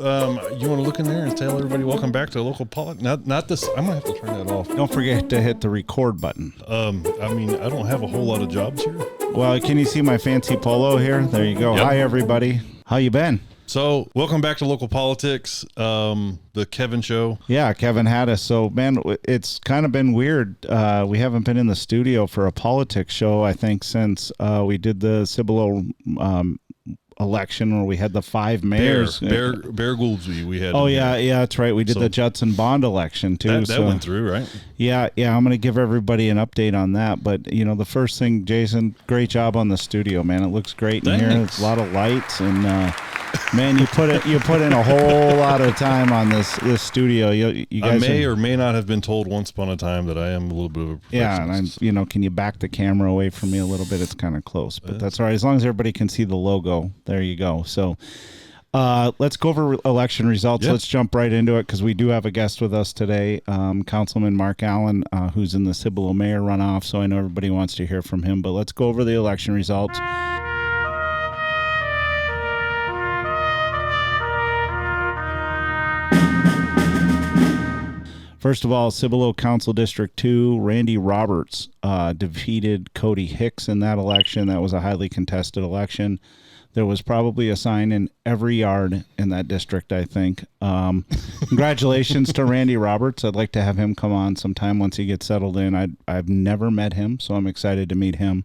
You want to look in there and tell everybody welcome back to local politics? Not this. I'm gonna have to turn that off. Don't forget to hit the record button. I mean, I don't have a whole lot of jobs here. Well, can you see my fancy polo here? There you go. Yep. Hi, everybody. How you been? So, welcome back to local politics. The Kevin show. Yeah, Kevin had us. So, man, it's kind of been weird. We haven't been in the studio for a politics show, I think, since we did the Cibolo election where we had the 5 mayors. Bear Gouldsby we had. Oh, yeah, that's right. We did the Judson bond election, too. That went through, right? Yeah, I'm going to give everybody an update on that. But, you know, the first thing, Jason, great job on the studio, man. It looks great in here. There's a lot of lights and... man, you put in a whole lot of time on this studio. You guys I may or may not have been told once upon a time that I am a little bit of a perfectionist. Yeah, and can you back the camera away from me a little bit? It's kind of close, but that's all right. As long as everybody can see the logo, there you go. So let's go over election results. Let's jump right into it because we do have a guest with us today, Councilman Mark Allen, who's in the Cibolo Mayor runoff. So I know everybody wants to hear from him, but let's go over the election results. First of all, Cibolo Council District 2, Randy Roberts defeated Cody Hicks in that election. That was a highly contested election. There was probably a sign in every yard in that district, I think. Congratulations to Randy Roberts. I'd like to have him come on sometime once he gets settled in. I've never met him, so I'm excited to meet him.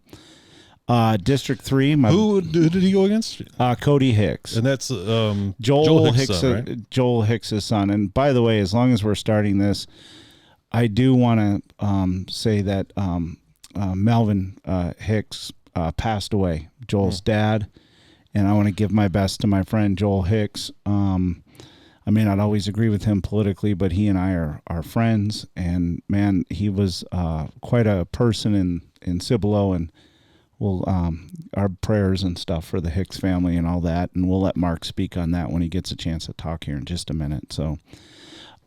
District 3. Who did he go against? Cody Hicks. And that's Joel Hicks' son, right? Joel Hicks' son. And by the way, as long as we're starting this, I do want to say that Melvin Hicks passed away, Joel's dad. And I want to give my best to my friend Joel Hicks. I may not always agree with him politically, but he and I are friends. And, man, he was quite a person in Cibolo, and we'll our prayers and stuff for the Hicks family and all that, and we'll let Mark speak on that when he gets a chance to talk here in just a minute. So,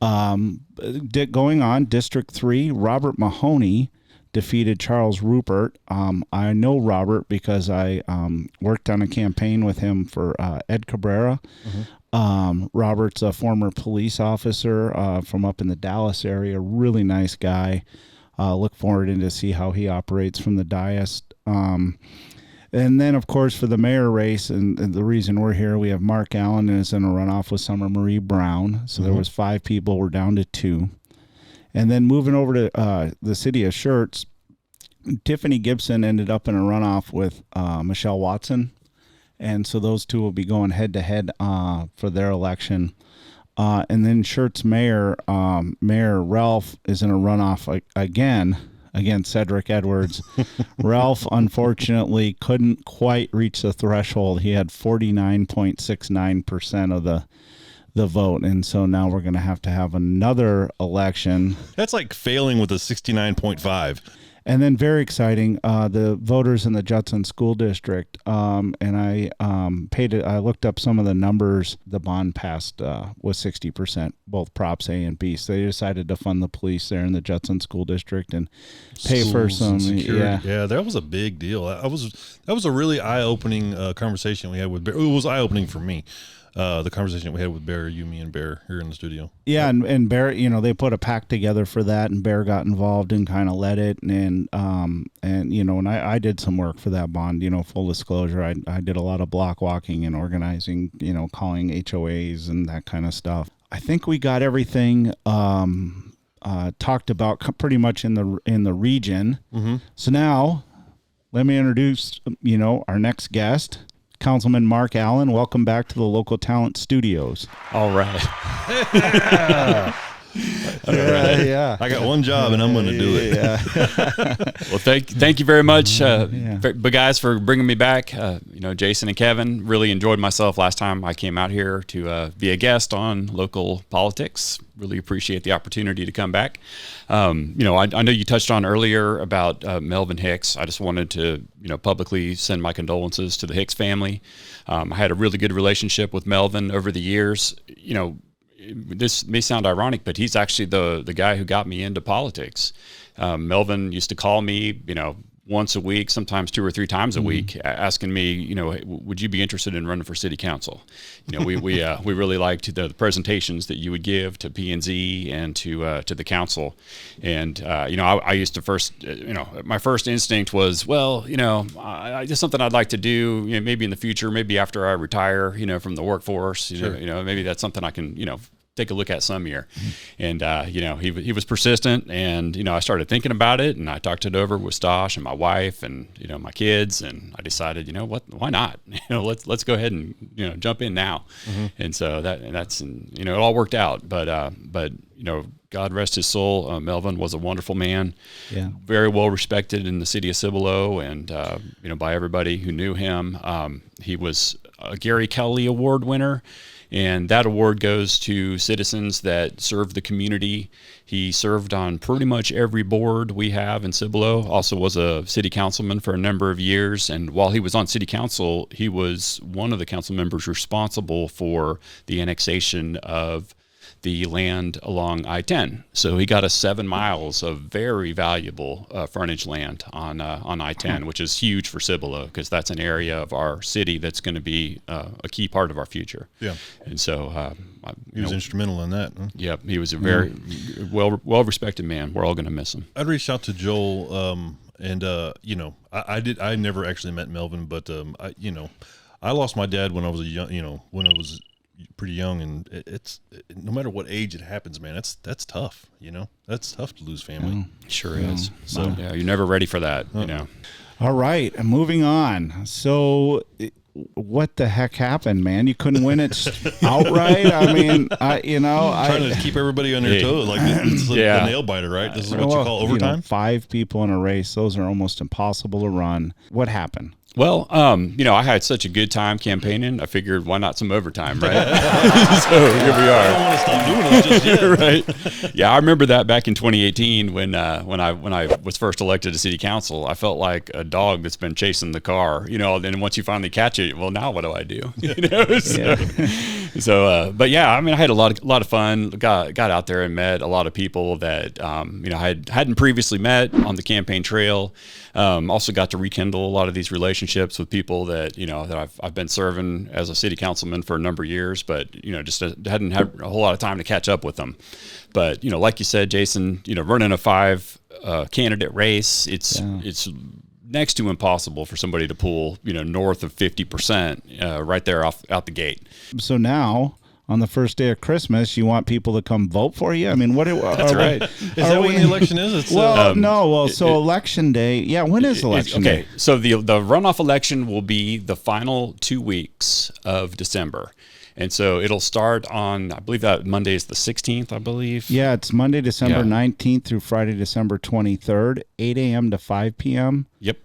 going on, District 3, Robert Mahoney defeated Charles Rupert. I know Robert because I worked on a campaign with him for Ed Cabrera. Mm-hmm. Robert's a former police officer from up in the Dallas area, really nice guy. Look forward to see how he operates from the dais. And then, of course, for the mayor race, and the reason we're here, we have Mark Allen is in a runoff with Summer Marie Brown. So there was 5 people. We're down to 2. And then moving over to the city of Schertz, Tiffany Gibson ended up in a runoff with Michelle Watson. And so those two will be going head-to-head for their election. And then Schertz Mayor Ralph is in a runoff again against Cedric Edwards. Ralph, unfortunately, couldn't quite reach the threshold. He had 49.69% of the vote, and so now we're going to have another election. That's like failing with a 69.5. And then very exciting, the voters in the Judson School District, and I I looked up some of the numbers. The bond passed was 60%, both props A and B. So they decided to fund the police there in the Judson School District and pay Schools for some security. Yeah, that was a big deal. That was a really eye-opening conversation we had with Bear. It was eye-opening for me. The conversation we had with Bear, me and Bear here in the studio. Yeah, and Bear, they put a pack together for that, and Bear got involved and kind of led it, and I did some work for that bond. Full disclosure, I did a lot of block walking and organizing, calling HOAs and that kind of stuff. I think we got everything talked about pretty much in the region. Mm-hmm. So now, let me introduce our next guest. Councilman Mark Allen, welcome back to the Local Talent Studios. All right. Yeah. I got one job and I'm going to do it. Yeah. Well, thank you very much, guys, for bringing me back. Jason and Kevin, really enjoyed myself last time I came out here to be a guest on local politics. Really appreciate the opportunity to come back. I know you touched on earlier about Melvin Hicks. I just wanted to, publicly send my condolences to the Hicks family. I had a really good relationship with Melvin over the years. This may sound ironic, but he's actually the guy who got me into politics. Melvin used to call me, once a week, sometimes 2 or 3 times a week, asking me, you know, would you be interested in running for city council? You know, we really liked the presentations that you would give to P&Z and to the council. And, you know, I used to first, you know, my first instinct was, well, you know, just something I'd like to do, you know, maybe in the future, maybe after I retire, you know, from the workforce, you know, maybe that's something I can, you know, take a look at some year. And, you know, he was persistent, and, you know, I started thinking about it, and I talked it over with Stosh and my wife and, you know, my kids, and I decided, you know what, why not? You know, let's go ahead and, you know, jump in now. And so that's, you know, it all worked out, but, you know, God rest his soul. Melvin was a wonderful man, very well respected in the city of Cibolo, and, you know, by everybody who knew him. He was a Gary Kelly Award winner, and that award goes to citizens that serve the community. He served on pretty much every board we have in Cibolo, also was a city councilman for a number of years. And while he was on city council, he was one of the council members responsible for the annexation of the land along I-10. So he got us 7 miles of very valuable frontage land on I-10, which is huge for Cibolo, because that's an area of our city that's going to be a key part of our future. Yeah. And so he was instrumental in that. Huh? Yeah, he was a very well respected man. We're all going to miss him. I'd reached out to Joel, and you know, I never actually met Melvin, but you know, I lost my dad when I was pretty young, and it's no matter what age it happens, man, that's tough. You know, that's tough to lose family. Sure is. So yeah, you're never ready for that. You know. All right, moving on. So, what the heck happened, man? You couldn't win it outright. I mean, trying to keep everybody on their toes, like it's like the nail biter, right? This is what you call overtime. You know, 5 people in a race; those are almost impossible to run. What happened? Well, you know, I had such a good time campaigning. I figured, why not some overtime, right? So here we are. I don't want to stop doing it just yet. Right? Yeah, I remember that back in 2018 when I was first elected to city council. I felt like a dog that's been chasing the car. You know, then once you finally catch it, well, now what do I do? You know, but yeah, I mean, I had a lot of fun. Got out there and met a lot of people that you know, I hadn't previously met on the campaign trail. Also got to rekindle a lot of these relationships with people that, you know, that I've been serving as a city councilman for a number of years, but, you know, just hadn't had a whole lot of time to catch up with them. But, you know, like you said, Jason, you know, running a 5 candidate race, it's next to impossible for somebody to pull, you know, north of 50% right there out the gate. So now, on the first day of Christmas, you want people to come vote for you? I mean, what? That's right. Is that when the election is? It's, so election day. Yeah, when is election day? Okay, so the runoff election will be the final 2 weeks of December. And so it'll start on, I believe that Monday is the 16th, I believe. Yeah, it's Monday, December 19th through Friday, December 23rd, 8 a.m. to 5 p.m. Yep.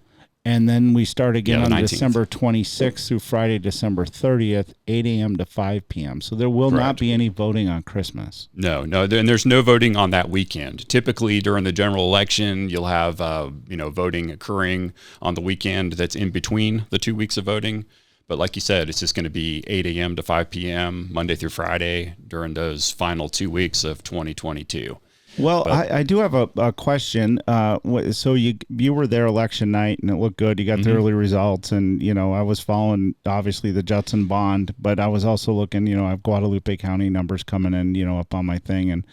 And then we start again on 19th. December 26th through Friday, December 30th, 8 a.m. to 5 p.m. So there will not be any voting on Christmas. No, and there's no voting on that weekend. Typically during the general election, you'll have you know, voting occurring on the weekend that's in between the 2 weeks of voting. But like you said, it's just going to be 8 a.m. to 5 p.m. Monday through Friday during those final 2 weeks of 2022. Well, I do have a question. So you were there election night, and it looked good. You got the early results, and, you know, I was following, obviously, the Judson bond, but I was also looking, you know, I have Guadalupe County numbers coming in, you know, up on my thing, and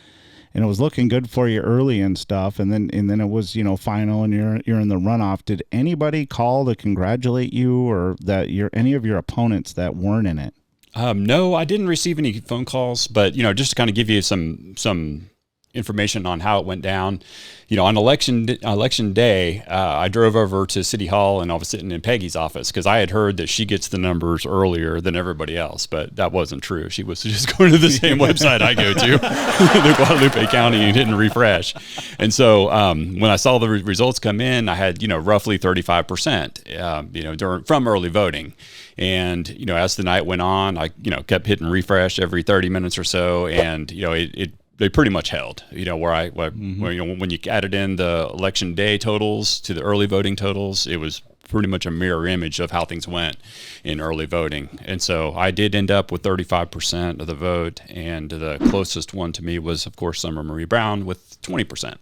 it was looking good for you early and stuff, and then it was, you know, final, and you're in the runoff. Did anybody call to congratulate you, or that any of your opponents that weren't in it? No, I didn't receive any phone calls, but, you know, just to kind of give you some information on how it went down. You know, on election day, I drove over to City Hall, and I was sitting in Peggy's office because I had heard that she gets the numbers earlier than everybody else, but that wasn't true. She was just going to the same website I go to, the Guadalupe County, and didn't refresh. And so when I saw the results come in, I had, you know, roughly 35%, you know, from early voting. And, you know, as the night went on, I, you know, kept hitting refresh every 30 minutes or so, and, you know, they pretty much held, you know, where you know, when you added in the election day totals to the early voting totals, it was pretty much a mirror image of how things went in early voting. And so I did end up with 35% of the vote, and the closest one to me was, of course, Summer Marie Brown with 20%.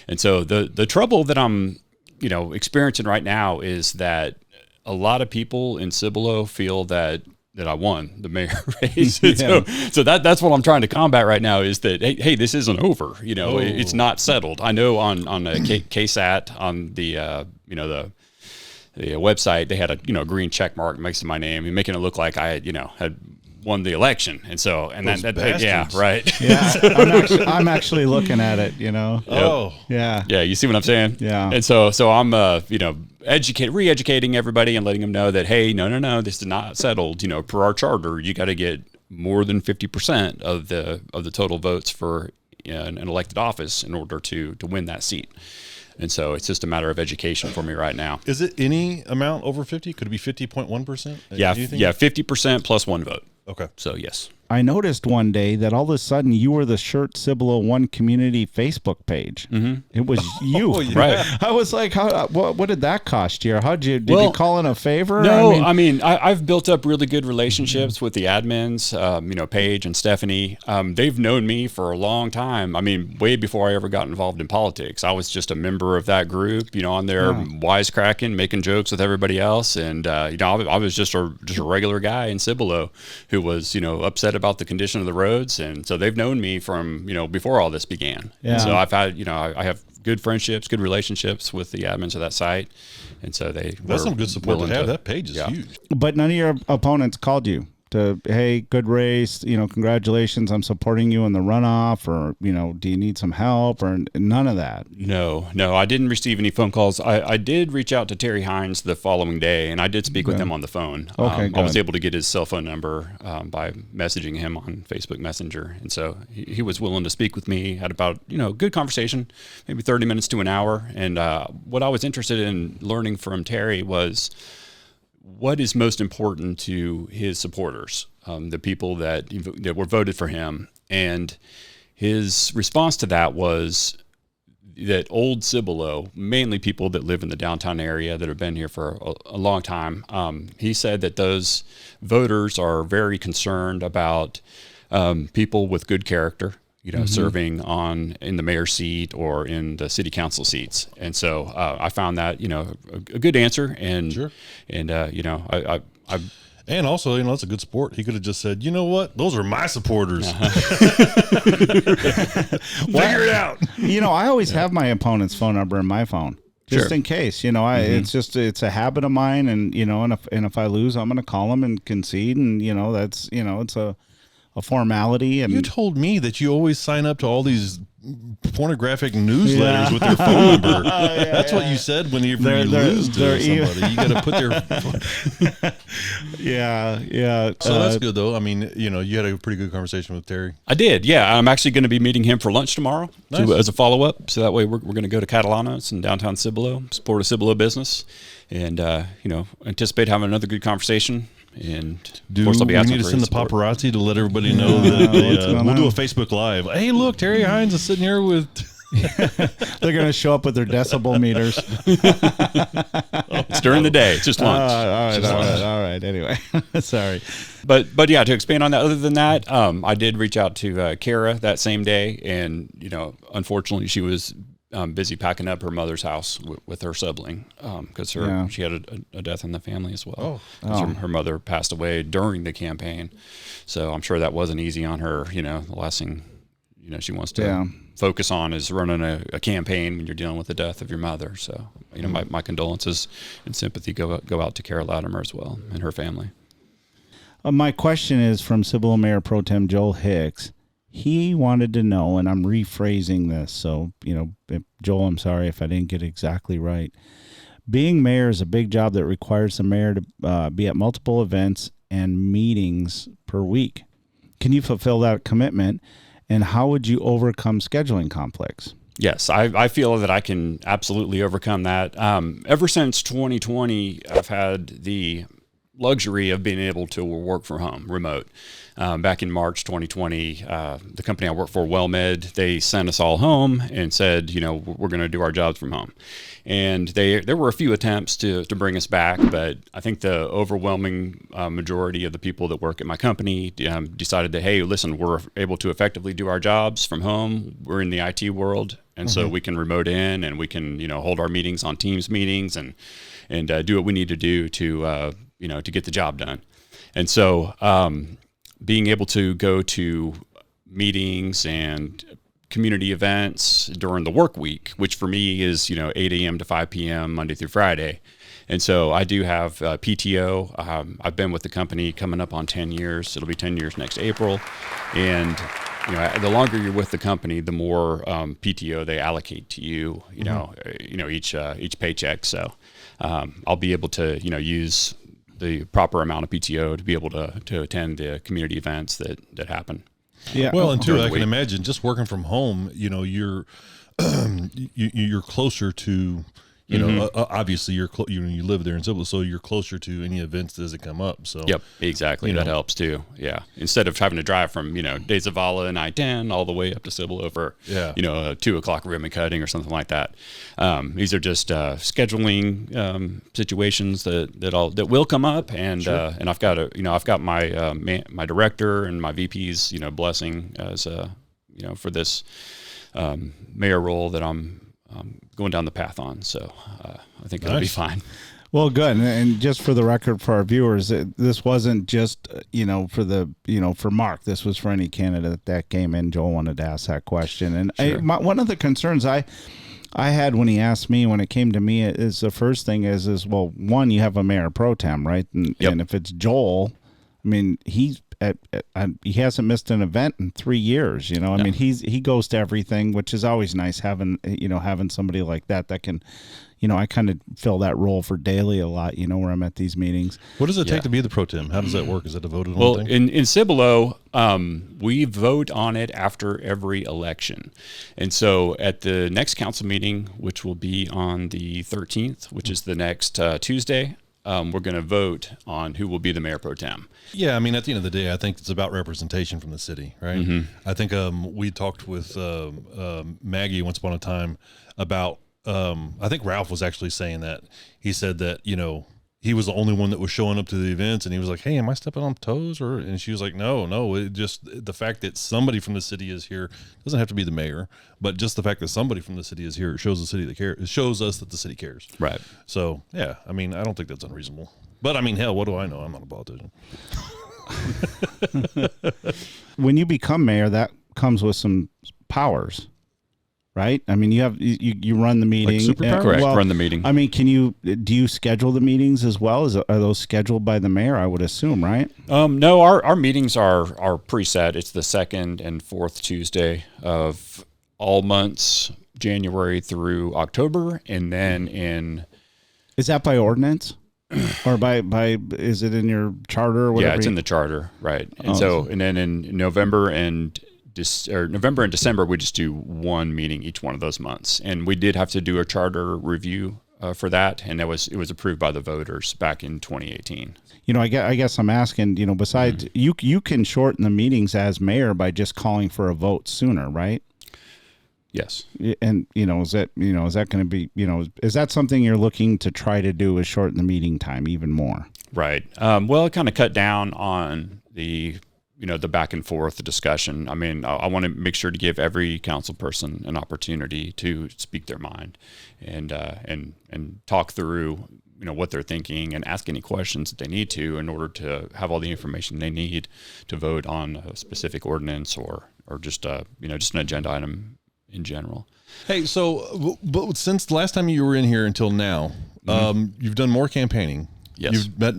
And so the trouble that I'm experiencing right now is that a lot of people in Cibolo feel that I won the mayor race. So that's what I'm trying to combat right now is that, hey, this isn't over. It's not settled. I know on KSAT, on the website, they had a green check mark next to my name and making it look like I had won the election. And so, and then yeah, right. Yeah. I'm actually looking at it, Oh, yeah. Yeah. You see what I'm saying? Yeah. And so I'm, re-educating everybody and letting them know that, hey, no, this is not settled. Per our charter, you got to get more than 50% of the total votes for an elected office in order to win that seat. And so it's just a matter of education for me right now. is it any amount over 50? Could it be 50.1%? Yeah, 50% plus one vote. Okay. So yes. I noticed one day that all of a sudden you were the Shirt Cibolo One community Facebook page. Mm-hmm. It was you. Oh, yeah. Right. I was like, what did that cost you? Did you call in a favor? No, I've built up really good relationships with the admins, Paige and Stephanie. They've known me for a long time. Way before I ever got involved in politics. I was just a member of that group, on there wisecracking, making jokes with everybody else. And, I was just a regular guy in Cibolo who was, upset about the condition of the roads. And so they've known me from, before all this began. Yeah. And so I've had, I have good friendships, good relationships with the admins of that site. And so that's some good support to have. That page is huge. But none of your opponents called you to, hey, good race, congratulations, I'm supporting you in the runoff, or, do you need some help, or none of that? No, I didn't receive any phone calls. I did reach out to Terry Hines the following day, and I did speak with him on the phone. Okay, I was able to get his cell phone number by messaging him on Facebook Messenger. And so he was willing to speak with me, had about, good conversation, maybe 30 minutes to an hour. And what I was interested in learning from Terry was, what is most important to his supporters, the people that were voted for him? And his response to that was that old Cibolo, mainly people that live in the downtown area that have been here for a long time, he said that those voters are very concerned about people with good character, serving in the mayor's seat or in the city council seats. And so I found that, a good answer. And, sure. And, And also, that's a good sport. He could have just said, you know what? Those are my supporters. Figure it out. I always have my opponent's phone number in my phone. Just in case, it's a habit of mine. And, and if I lose, I'm going to call them and concede. And, that's, it's a formality. And you told me that you always sign up to all these pornographic newsletters with their phone number. That's what you said when you lose to somebody. You got to put their. Yeah. So that's good though. You had a pretty good conversation with Terry. I did. Yeah, I'm actually going to be meeting him for lunch tomorrow as a follow up. So that way we're going to go to Catalano's in downtown Cibolo, support a Cibolo business, and anticipate having another good conversation. And of course, I'll be asking. We need to send the paparazzi to let everybody know that we'll do a Facebook Live. Hey, look, Terry Hines is sitting here with. They're going to show up with their decibel meters. It's during the day. It's just lunch. All right. Anyway, sorry. But yeah, to expand on that, other than that, I did reach out to Kara that same day, and unfortunately, she was busy packing up her mother's house with her sibling because she had a death in the family as well. Her mother passed away during the campaign, so I'm sure that wasn't easy on her. The last thing she wants to focus on is running a campaign when you're dealing with the death of your mother. So my condolences and sympathy go out to Kara Latimer as well and her family. My question is from Cibolo Mayor Pro Tem Joel Hicks. He wanted to know, and I'm rephrasing this, so, Joel, I'm sorry if I didn't get it exactly right. Being mayor is a big job that requires the mayor to be at multiple events and meetings per week. Can you fulfill that commitment, and how would you overcome scheduling conflicts? Yes, I feel that I can absolutely overcome that. Ever since 2020, I've had the luxury of being able to work from home, remote. Back in March 2020, the company I work for, WellMed, they sent us all home and said, we're going to do our jobs from home. And there were a few attempts to bring us back, but I think the overwhelming majority of the people that work at my company decided that, hey, listen, we're able to effectively do our jobs from home. We're in the IT world, and so we can remote in, and we can hold our meetings on Teams meetings and do what we need to do to get the job done. And so being able to go to meetings and community events during the work week, which for me is 8 a.m. to 5 p.m. Monday through Friday. And so I do have PTO. I've been with the company coming up on 10 years. It'll be 10 years next April. And the longer you're with the company, the more PTO they allocate to you. Each paycheck. So I'll be able to use the proper amount of PTO to be able to attend the community events that happen. Yeah. Well, and too, I can imagine just working from home. You're you're closer to. Obviously you live there in Cibolo, so you're closer to any events as they come up. So yep, exactly. That helps too. Yeah, instead of having to drive from De Zavala and I-10 all the way up to Cibolo for a 2:00 ribbon cutting or something like that. These are just scheduling situations that will come up, and and I've got my director and my VP's blessing as for this mayor role that I'm going down the path on. So I think it'll be fine. Well, good. And just for the record, for our viewers, this wasn't just, for Mark. This was for any candidate that came in. Joel wanted to ask that question. And one of the concerns I had when he asked me, when it came to me, is the first thing is well, one, you have a mayor pro tem, right? And if it's Joel, I mean, he hasn't missed an event in 3 years. I mean, he goes to everything, which is always nice having somebody like that can, I kind of fill that role for Daly a lot, where I'm at these meetings. What does it take to be the pro tem? How does that work? Is that a voted on thing? Well, in Cibolo, we vote on it after every election. And so at the next council meeting, which will be on the 13th, which is the next Tuesday, we're going to vote on who will be the mayor pro tem. Yeah, I mean, at the end of the day, I think it's about representation from the city, right? Mm-hmm. I think we talked with Maggie once upon a time about, I think Ralph was actually saying that. He said that, he was the only one that was showing up to the events, and he was like, hey, am I stepping on toes? And she was like, no, it just, the fact that somebody from the city is here doesn't have to be the mayor, but just the fact that somebody from the city is here, it shows the city that cares. It shows us that the city cares. Right. So, yeah, I mean, I don't think that's unreasonable. But I mean, hell, what do I know? I'm not a politician. When you become mayor, that comes with some powers, right? I mean, you run the meeting. Like correct. Run the meeting. I mean, do you schedule the meetings as well? Are those scheduled by the mayor? I would assume, right? No, our meetings are preset. It's the second and fourth Tuesday of all months, January through October, and then is that by ordinance? Or by is it in your charter or whatever? Yeah, it's in the charter, right? And and then in November and December, we just do one meeting each one of those months. And we did have to do a charter review for that, and it was approved by the voters back in 2018. I guess I'm asking, besides you can shorten the meetings as mayor by just calling for a vote sooner, right? Yes. And, is that going to be, is that something you're looking to try to do, is shorten the meeting time even more? Right. Well, it kind of cut down on the back and forth discussion. I mean, I want to make sure to give every council person an opportunity to speak their mind and talk through, what they're thinking and ask any questions that they need to in order to have all the information they need to vote on a specific ordinance or just just an agenda item in general. Hey, so but since the last time you were in here until now, you've done more campaigning. Yes. You've met,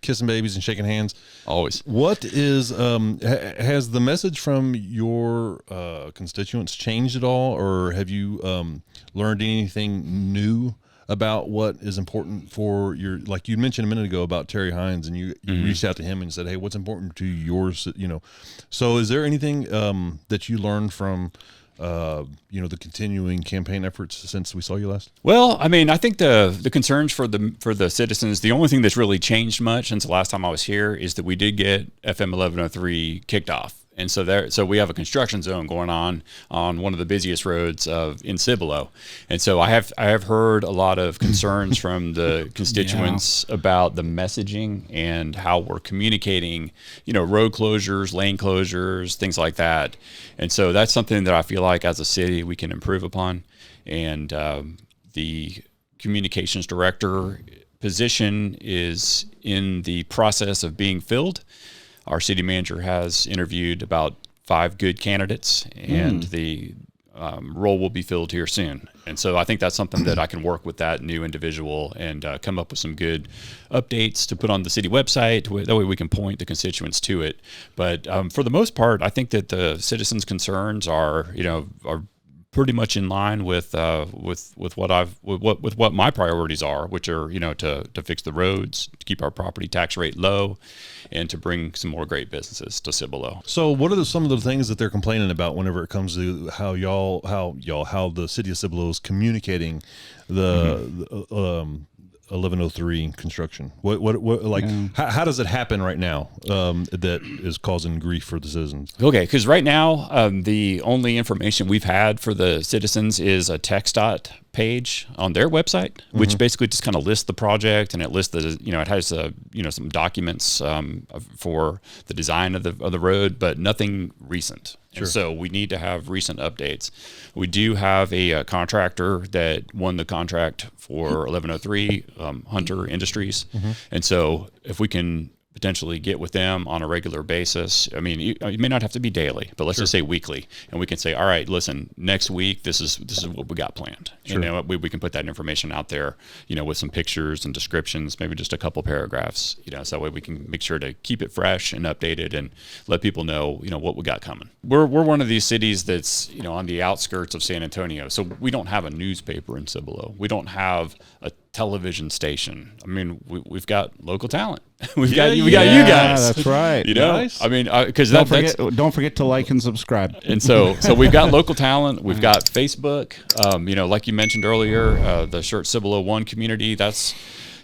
kissing babies and shaking hands. Always. What is, has the message from your constituents changed at all, or have you learned anything new about what is important for your, like you mentioned a minute ago about Terry Hines, and you reached out to him and said, hey, what's important to yours, So is there anything that you learned from the continuing campaign efforts since we saw you last? Well, I mean, I think the concerns for the citizens, the only thing that's really changed much since the last time I was here is that we did get FM 1103 kicked off. And so we have a construction zone going on one of the busiest roads in Cibolo. And so I have heard a lot of concerns from the constituents about the messaging and how we're communicating, road closures, lane closures, things like that. And so that's something that I feel like as a city we can improve upon. And the communications director position is in the process of being filled. Our city manager has interviewed about 5 good candidates, and the role will be filled here soon. And so I think that's something that I can work with that new individual and come up with some good updates to put on the city website. That way we can point the constituents to it. But for the most part, I think that the citizens' concerns are pretty much in line with what my priorities are, which are to fix the roads, to keep our property tax rate low, and to bring some more great businesses to Cibolo. So, what are some of the things that they're complaining about whenever it comes to how the city of Cibolo is communicating the 1103 construction? How does it happen right now that is causing grief for the citizens? Okay, because right now the only information we've had for the citizens is a TxDOT page on their website, which basically just kind of lists the project, and it lists it has some documents for the design of the road, but nothing recent. Sure. And so we need to have recent updates. We do have a contractor that won the contract for 1103, Hunter Industries. And so if we can potentially get with them on a regular basis. I mean, you may not have to be daily, but let's just say weekly, and we can say, all right, listen, next week this is what we got planned. Sure. We can put that information out there, with some pictures and descriptions, maybe just a couple paragraphs, so that way we can make sure to keep it fresh and updated and let people know, what we got coming. We're one of these cities that's on the outskirts of San Antonio, so we don't have a newspaper in Cibolo. We don't have a television station. I mean, we've got local talent. We got you guys. That's right. Nice. I mean, because don't forget to like and subscribe. And so we've got local talent. We've got Facebook. Like you mentioned earlier, the Shirt Cibolo One community. That's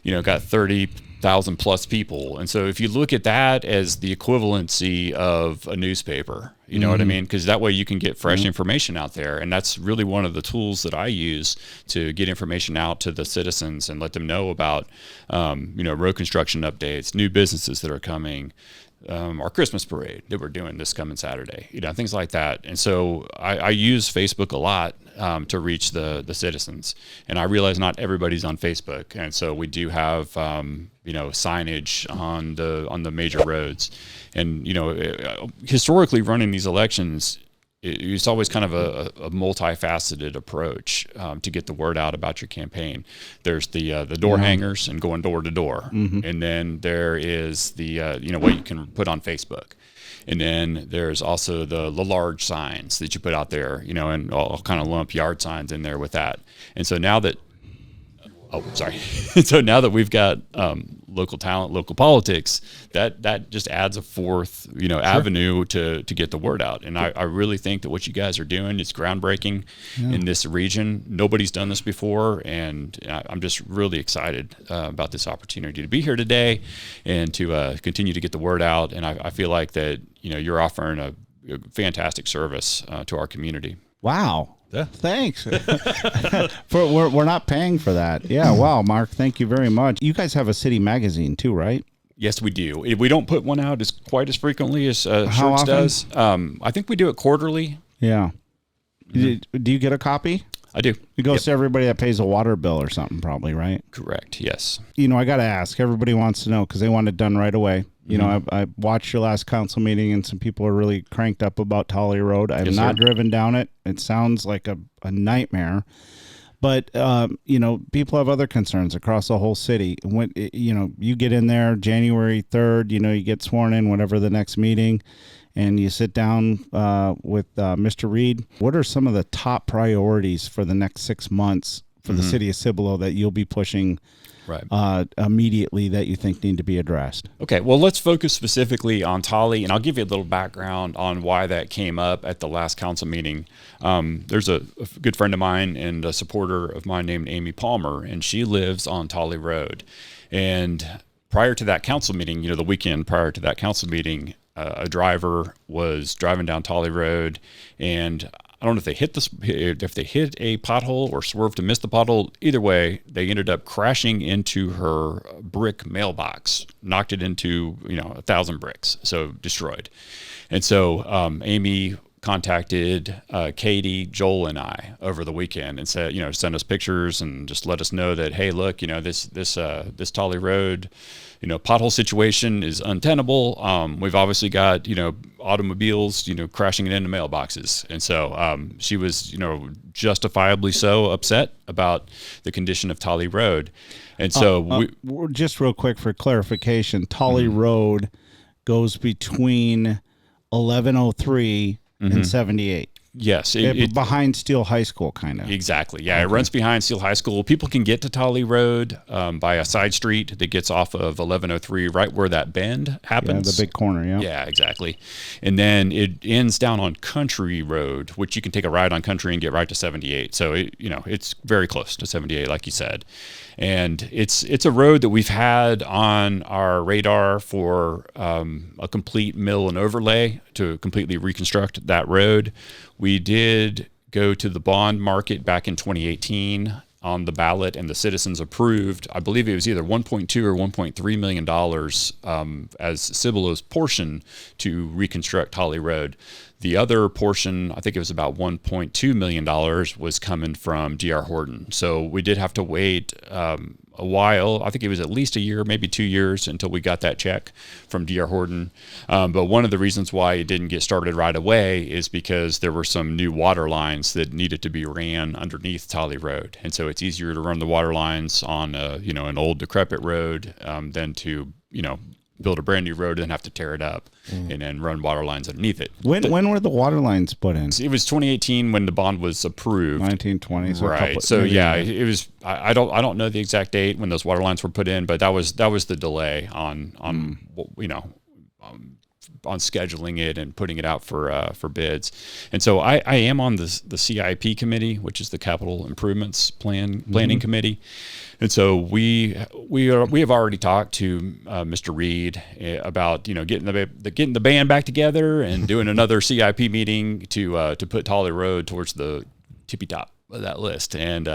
got 30,000 plus people. And so if you look at that as the equivalency of a newspaper, you know what I mean? Because that way you can get fresh information out there. And that's really one of the tools that I use to get information out to the citizens and let them know about, road construction updates, new businesses that are coming, our Christmas parade that we're doing this coming Saturday, things like that. And so I use Facebook a lot to reach the citizens. And I realize not everybody's on Facebook. And so we do have, signage on the major roads. And, historically running these elections, it's always kind of a multifaceted approach to get the word out about your campaign. There's the door hangers and going door to door. And then there is the, what you can put on Facebook. And then there's also the large signs that you put out there, and I'll kind of lump yard signs in there with that. And so now that, so now that we've got local talent, local politics, that just adds a fourth, avenue to get the word out. And I really think that what you guys are doing is groundbreaking in this region. Nobody's done this before, and I'm just really excited about this opportunity to be here today and to continue to get the word out. And I feel like that you're offering a fantastic service to our community. Wow. Yeah. Thanks. We're not paying for that. Yeah. Wow, Mark. Thank you very much. You guys have a city magazine too, right? Yes, we do. We don't put one out quite as frequently as Shirts does. I think we do it quarterly. Yeah. Do you get a copy? I do. It goes to everybody that pays a water bill or something, probably, right? Correct. Yes. I got to ask. Everybody wants to know because they want it done right away. I watched your last council meeting, and some people are really cranked up about Tolle Road. I've not driven down it. It sounds like a nightmare. But, people have other concerns across the whole city. When, you get in there January 3rd, you get sworn in, whatever the next meeting, and you sit down with Mr. Reed. What are some of the top priorities for the next 6 months for the city of Cibolo that you'll be pushing immediately that you think need to be addressed? Okay, well, let's focus specifically on Tolle, and I'll give you a little background on why that came up at the last council meeting. There's a good friend of mine and a supporter of mine named Amy Palmer, and she lives on Tolle Road. And prior to that council meeting, the weekend prior to that council meeting, a driver was driving down Tolle Road, and I don't know if they hit a pothole or swerved to miss the pothole. Either way, they ended up crashing into her brick mailbox, knocked it into 1,000 bricks, so destroyed. And so Amy contacted Katie, Joel, and I over the weekend and said, send us pictures and just let us know that, hey, look, this Tolle Road, pothole situation is untenable. We've obviously got, automobiles, crashing it into mailboxes. And so she was, justifiably so upset about the condition of Tolle Road. And so just real quick for clarification, Tolle Road goes between 1103 and 78. Yes. Behind Steele High School, kind of. Exactly. Yeah, okay. It runs behind Steele High School. People can get to Tolle Road by a side street that gets off of 1103, right where that bend happens. Yeah, the big corner, yeah. Yeah, exactly. And then it ends down on Country Road, which you can take a ride on Country and get right to 78. So, it's very close to 78, like you said. And it's a road that we've had on our radar for a complete mill and overlay to completely reconstruct that road. We did go to the bond market back in 2018 on the ballot, and the citizens approved, I believe it was either $1.2 or $1.3 million as Cibolo's portion to reconstruct Tolle Road. The other portion, I think it was about $1.2 million, was coming from D.R. Horton. So we did have to wait a while. I think it was at least a year, maybe 2 years, until we got that check from D.R. Horton. But one of the reasons why it didn't get started right away is because there were some new water lines that needed to be ran underneath Tolle Road. And so it's easier to run the water lines on an old decrepit road than to build a brand new road and have to tear it up and then run water lines underneath it. When were the water lines put in? It was 2018 when the bond was approved. 1920. So right. It was. I don't know the exact date when those water lines were put in, but that was the delay on scheduling it and putting it out for bids. And so I am on the CIP committee, which is the Capital Improvements Planning Committee. And so we have already talked to Mr. Reed about getting the band back together and doing another CIP meeting to put Tolle Road towards the tippy top of that list and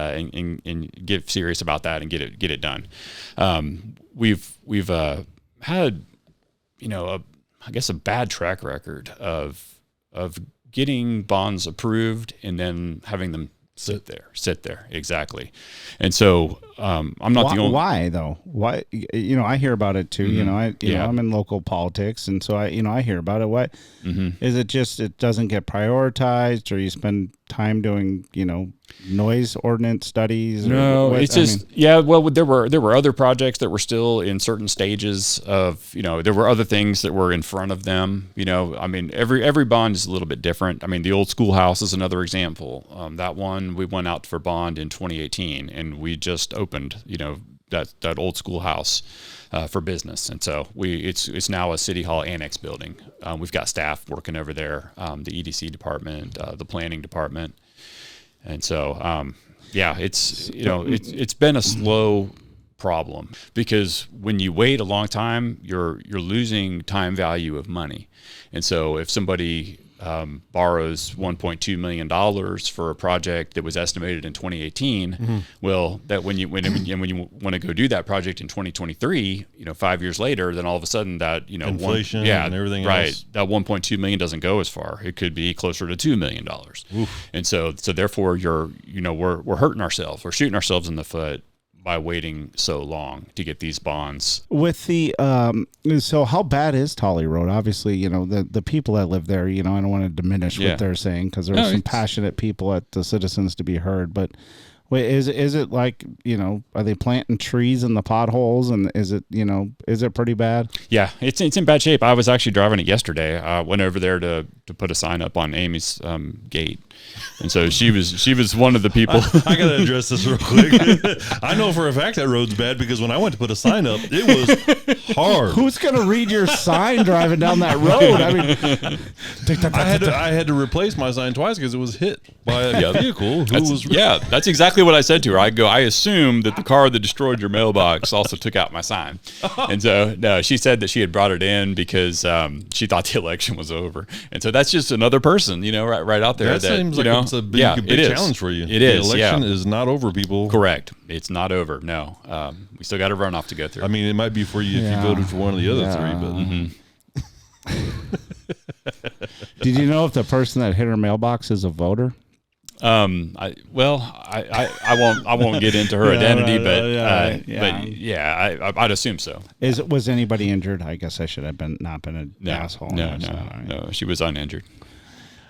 get serious about that and get it done. We've had a bad track record of getting bonds approved and then having them sit there. Exactly. And so I'm not the only. Why though? Why? I hear about it too. Mm-hmm. I'm in local politics, and so I hear about it. What is it? Just it doesn't get prioritized, or you spend time doing noise ordinance studies? No, it's just well, there were other projects that were still in certain stages of there were other things that were in front of them. Every bond is a little bit different. The old schoolhouse is another example. That one we went out for bond in 2018, and we just opened that old schoolhouse for business, and so it's now a city hall annex building. We've got staff working over there, the EDC department, the planning department. And so, it's been a slow problem because when you wait a long time, you're losing time value of money. And so if somebody borrows $1.2 million for a project that was estimated in 2018, well, that when you want to go do that project in 2023, 5 years later, then all of a sudden that inflation and everything else, that 1.2 million doesn't go as far. It could be closer to $2 million. And so therefore we're hurting ourselves. We're shooting ourselves in the foot by waiting so long to get these bonds. With the so how bad is Tolle Road? Obviously, the people that live there, I don't want to diminish what they're saying because there are some passionate people at the Citizens to be heard, but wait, is it like, are they planting trees in the potholes, and is it pretty bad? Yeah, it's in bad shape. I was actually driving it yesterday. I went over there to put a sign up on Amy's gate, and so she was one of the people. I gotta address this real quick. I know for a fact that road's bad because when I went to put a sign up, it was hard. Who's gonna read your sign driving down that road? I mean, I had to replace my sign twice because it was hit by a vehicle. That's exactly what I said to her. I assumed that the car that destroyed your mailbox also took out my sign, and so no, she said that she had brought it in because she thought the election was over, and so that's just another person, right out there. That seems like it's a big challenge for you. It is. The election is not over, people. Correct. It's not over. No, we still got a runoff to go through. I mean, it might be for you if you voted for one of the other three, but. Did you know if the person that hit her mailbox is a voter? I won't get into her identity, but I'd assume so. Was anybody injured? I guess I should have not been an asshole. No, she was uninjured.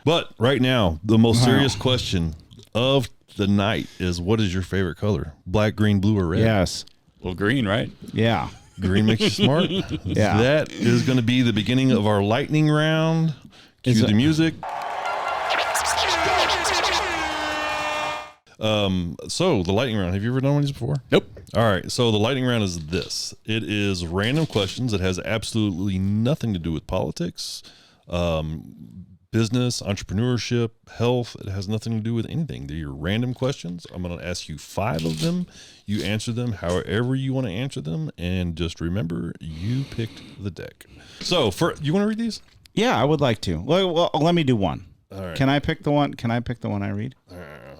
But right now, the most serious question of the night is: what is your favorite color? Black, green, blue, or red? Yes. Well, green, right? Yeah. Green makes you smart. Yeah. That is going to be the beginning of our lightning round. Cue the music. So the lightning round, have you ever done one of these before? Nope. All right. So the lightning round is this. It is random questions. It has absolutely nothing to do with politics, business, entrepreneurship, health. It has nothing to do with anything. They're your random questions. I'm going to ask you 5 of them. You answer them however you want to answer them. And just remember, you picked the deck. So you want to read these? Yeah, I would like to. Well, let me do one. All right. Can I pick the one? Can I pick the one I read?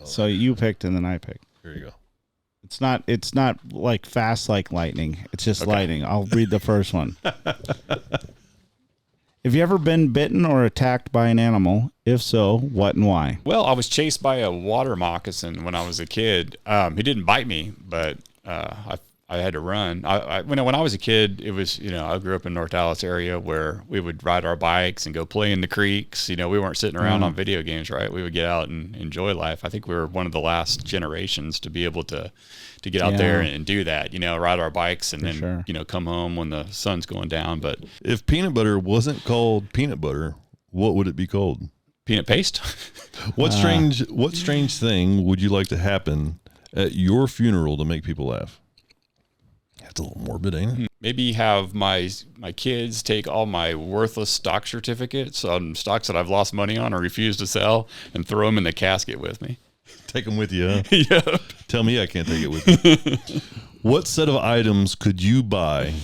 So you picked and then I picked. Here you go. It's not like fast like lightning. It's just lightning. I'll read the first one. Have you ever been bitten or attacked by an animal? If so, what and why? Well, I was chased by a water moccasin when I was a kid. He didn't bite me, but I had to run. When I was a kid, it was, I grew up in North Dallas area where we would ride our bikes and go play in the creeks. We weren't sitting around on video games, right? We would get out and enjoy life. I think we were one of the last generations to be able to get out there and do that, ride our bikes and then, come home when the sun's going down. But if peanut butter wasn't called peanut butter, what would it be called? Peanut paste. What strange thing would you like to happen at your funeral to make people laugh? That's a little morbid, ain't it? Maybe have my kids take all my worthless stock certificates on stocks that I've lost money on or refuse to sell and throw them in the casket with me. Take them with you, huh? Yeah. Tell me I can't take it with me. What set of items could you buy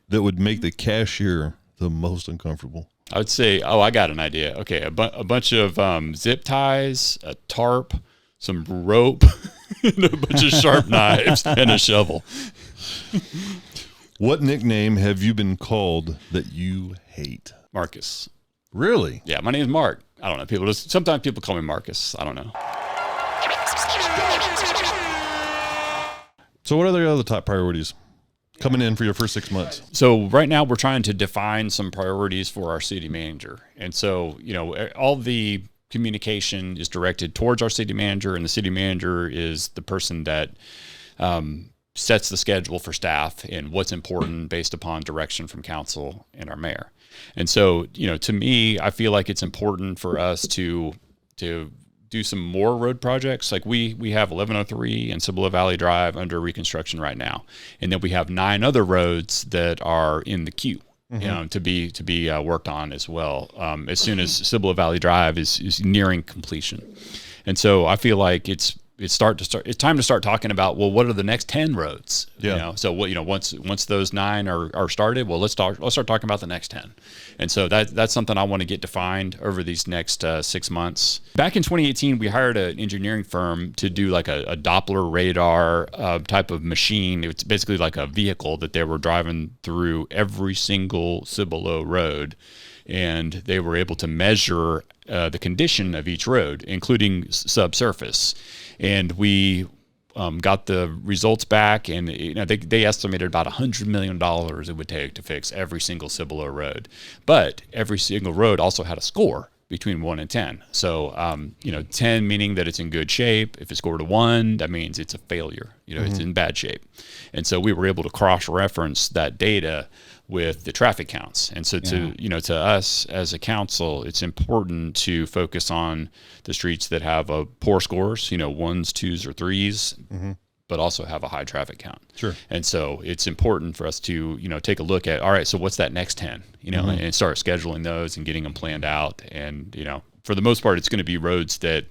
that would make the cashier the most uncomfortable? I would say, I got an idea. Okay, a bunch of zip ties, a tarp, some rope, and a bunch of sharp knives, and a shovel. What nickname have you been called that you hate? Marcus. Really? Yeah, my name is Mark. I don't know. Sometimes people call me Marcus. I don't know. So what are the other top priorities coming in for your first 6 months? So right now we're trying to define some priorities for our city manager. And so, all the communication is directed towards our city manager, and the city manager is the person that sets the schedule for staff and what's important based upon direction from council and our mayor. And so, to me, I feel like it's important for us to do some more road projects. Like we have 1103 and Cibolo Valley Drive under reconstruction right now. And then we have 9 other roads that are in the queue. To be worked on as well. As soon as Cibolo Valley Drive is nearing completion, and so I feel like it's time to start talking about, well, what are the next 10 roads? So once those 9 are started, well, let's start talking about the next 10. And so that's something I want to get defined over these next 6 months. Back in 2018, we hired an engineering firm to do like a Doppler radar type of machine. It's basically like a vehicle that they were driving through every single Cibolo road, and they were able to measure the condition of each road, including subsurface. And we got the results back, and they estimated about $100 million it would take to fix every single Cibolo road. But every single road also had a score between 1 and 10. So 10 meaning that it's in good shape. If it scored a 1, that means it's a failure. It's in bad shape. And so we were able to cross-reference that data with the traffic counts. And so to us as a council, it's important to focus on the streets that have poor scores, 1s, 2s, or 3s, but also have a high traffic count. Sure. And so it's important for us to, take a look at, all right, so what's that next 10, and start scheduling those and getting them planned out. And, for the most part, it's going to be roads that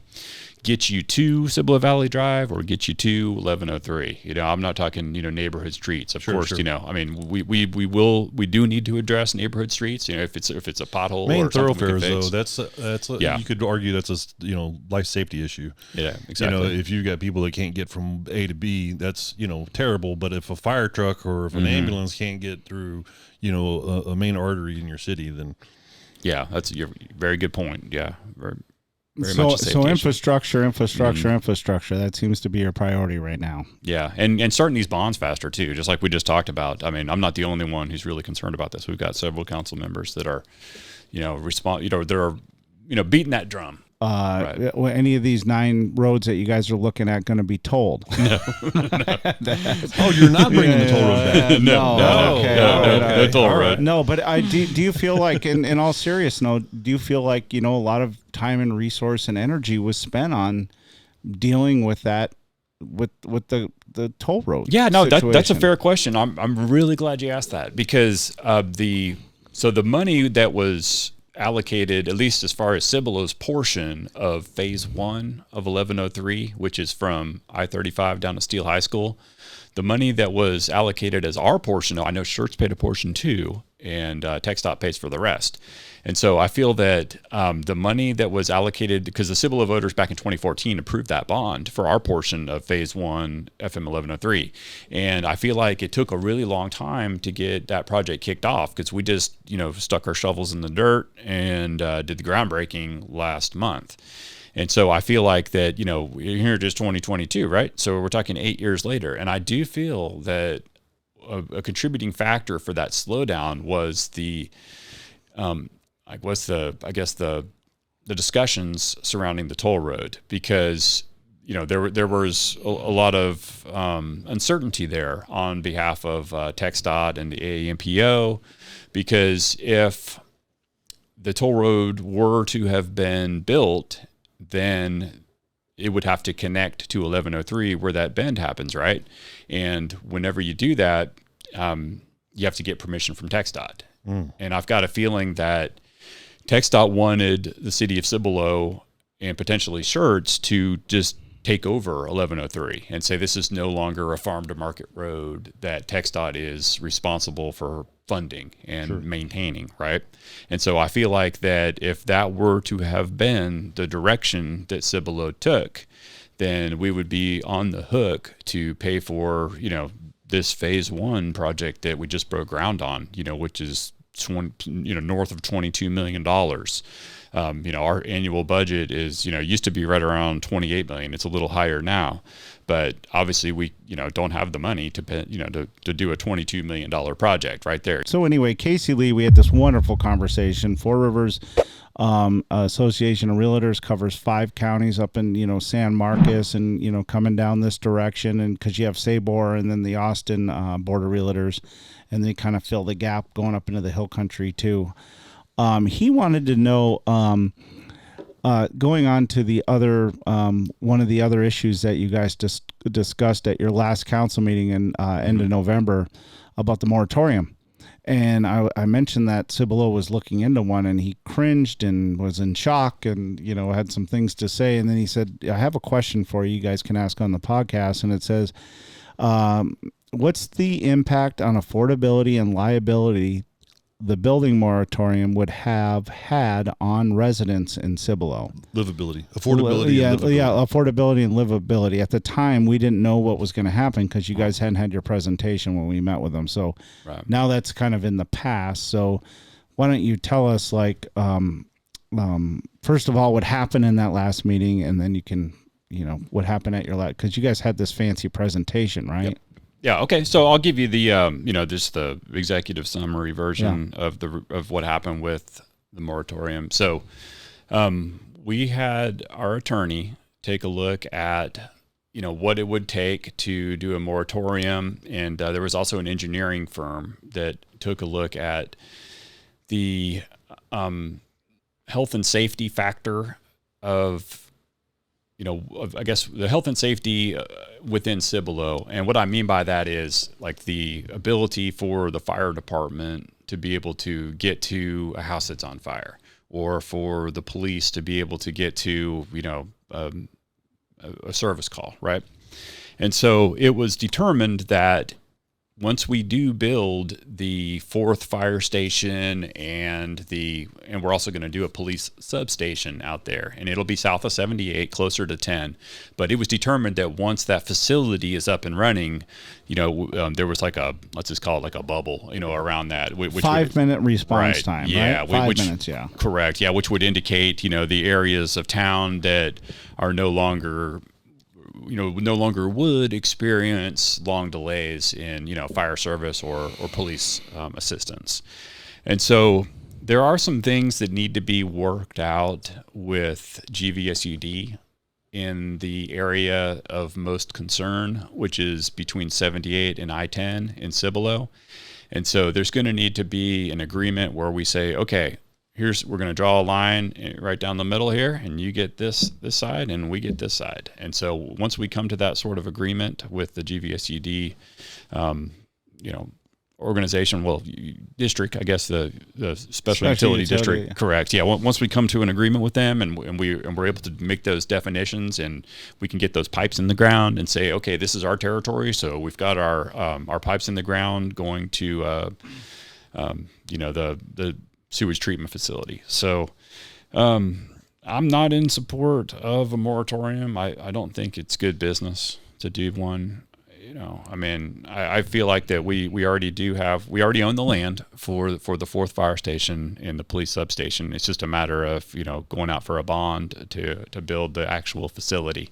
get you to Cibolo Valley Drive or get you to 1103. I'm not talking, neighborhood streets. Of course, I mean, we do need to address neighborhood streets. If it's a pothole main or thoroughfares though, that's you could argue that's a life safety issue. Yeah, exactly. If you got people that can't get from A to B, that's terrible. But if a fire truck or if an ambulance can't get through, a main artery in your city, then that's a very good point. Yeah. Very so infrastructure. That seems to be your priority right now. Yeah, and starting these bonds faster too, just like we just talked about. I mean, I'm not the only one who's really concerned about this. We've got several council members that are, beating that drum. Right. Any of these 9 roads that you guys are looking at going to be tolled? No. Oh, you're not bringing the toll road back? No toll road. No, but do you feel like, in all seriousness, do you feel like, a lot of time and resource and energy was spent on dealing with that, with the toll road? Yeah, no, that's a fair question. I'm really glad you asked that, because the money that was allocated, at least as far as Cibolo's portion of phase 1 of 1103, which is from I-35 down to Steele High School, the money that was allocated as our portion, I know Schertz paid a portion too, and TxDOT pays for the rest. And so I feel that the money that was allocated, because the Cibolo voters back in 2014 approved that bond for our portion of phase 1 FM 1103. And I feel like it took a really long time to get that project kicked off, because we just, stuck our shovels in the dirt and did the groundbreaking last month. And so I feel like that, here just 2022, right? So we're talking 8 years later. And I do feel that a contributing factor for that slowdown was the discussions surrounding the toll road, because there was a lot of uncertainty there on behalf of TxDOT and the AAMPO, because if the toll road were to have been built, then it would have to connect to 1103 where that bend happens, right? And whenever you do that, you have to get permission from TxDOT. And I've got a feeling that TxDOT wanted the city of Cibolo and potentially Schertz to just take over 1103 and say this is no longer a farm to market road that TxDOT is responsible for funding and maintaining, right? And so I feel like that if that were to have been the direction that Cibolo took, then we would be on the hook to pay for, this phase 1 project that we just broke ground on, which is north of $22 million. Our annual budget is, used to be right around $28 million. It's a little higher now, but obviously we, don't have the money to pay, to do a $22 million project right there. So anyway, Casey Lee, we had this wonderful conversation. Four Rivers Association of Realtors covers 5 counties up in, San Marcos and, coming down this direction. And cause you have Sabor and then the Austin Board of Realtors, and they kind of fill the gap going up into the hill country too. He wanted to know, going on to the other, one of the other issues that you guys discussed at your last council meeting in end of November about the moratorium. And I mentioned that Cibolo was looking into one, and he cringed and was in shock and, had some things to say. And then he said, I have a question for you. You guys can ask on the podcast. And it says, what's the impact on affordability and liability the building moratorium would have had on residents in Cibolo? Livability, affordability, and livability. Yeah, affordability and livability. At the time, we didn't know what was going to happen because you guys hadn't had your presentation when we met with them. So now that's kind of in the past. So why don't you tell us, first of all, what happened in that last meeting, and then you can, what happened at your last, because you guys had this fancy presentation, right? Yep. Yeah. Okay. So I'll give you the, just the executive summary version of what happened with the moratorium. So, we had our attorney take a look at what it would take to do a moratorium. And there was also an engineering firm that took a look at the health and safety factor of, I guess the health and safety within Cibolo. And what I mean by that is like the ability for the fire department to be able to get to a house that's on fire, or for the police to be able to get to, a service call, right? And so it was determined that once we do build the 4th fire station and we're also going to do a police substation out there, and it'll be south of 78, closer to 10. But it was determined that once that facility is up and running, there was let's just call it like a bubble, around that. Which 5-minute response time, yeah, right? 5 minutes, yeah. Correct, yeah, which would indicate, the areas of town that are no longer would experience long delays in, fire service or police assistance. And so there are some things that need to be worked out with GVSUD in the area of most concern, which is between 78 and I-10 in Cibolo. And so there's going to need to be an agreement where we say, okay, we're going to draw a line right down the middle here, and you get this side and we get this side. And so once we come to that sort of agreement with the GVSUD, organization, district, I guess the special utility district, yeah. Correct. Yeah. Once we come to an agreement with them and we're able to make those definitions, and we can get those pipes in the ground and say, okay, this is our territory. So we've got our pipes in the ground going to, the sewage treatment facility. So I'm not in support of a moratorium. I don't think it's good business to do one. I feel like that we already own the land for the 4th fire station and the police substation. It's just a matter of, going out for a bond to build the actual facility.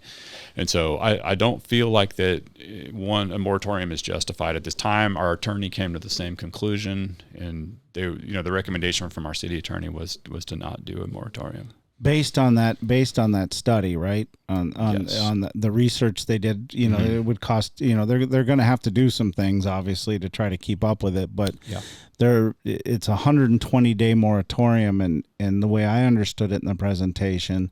And so I don't feel like that a moratorium is justified at this time. Our attorney came to the same conclusion, and the recommendation from our city attorney was to not do a moratorium. Based on that study, right? On the research they did, Mm-hmm. It would cost, they're going to have to do some things, obviously, to try to keep up with it. But it's a 120-day moratorium, and the way I understood it in the presentation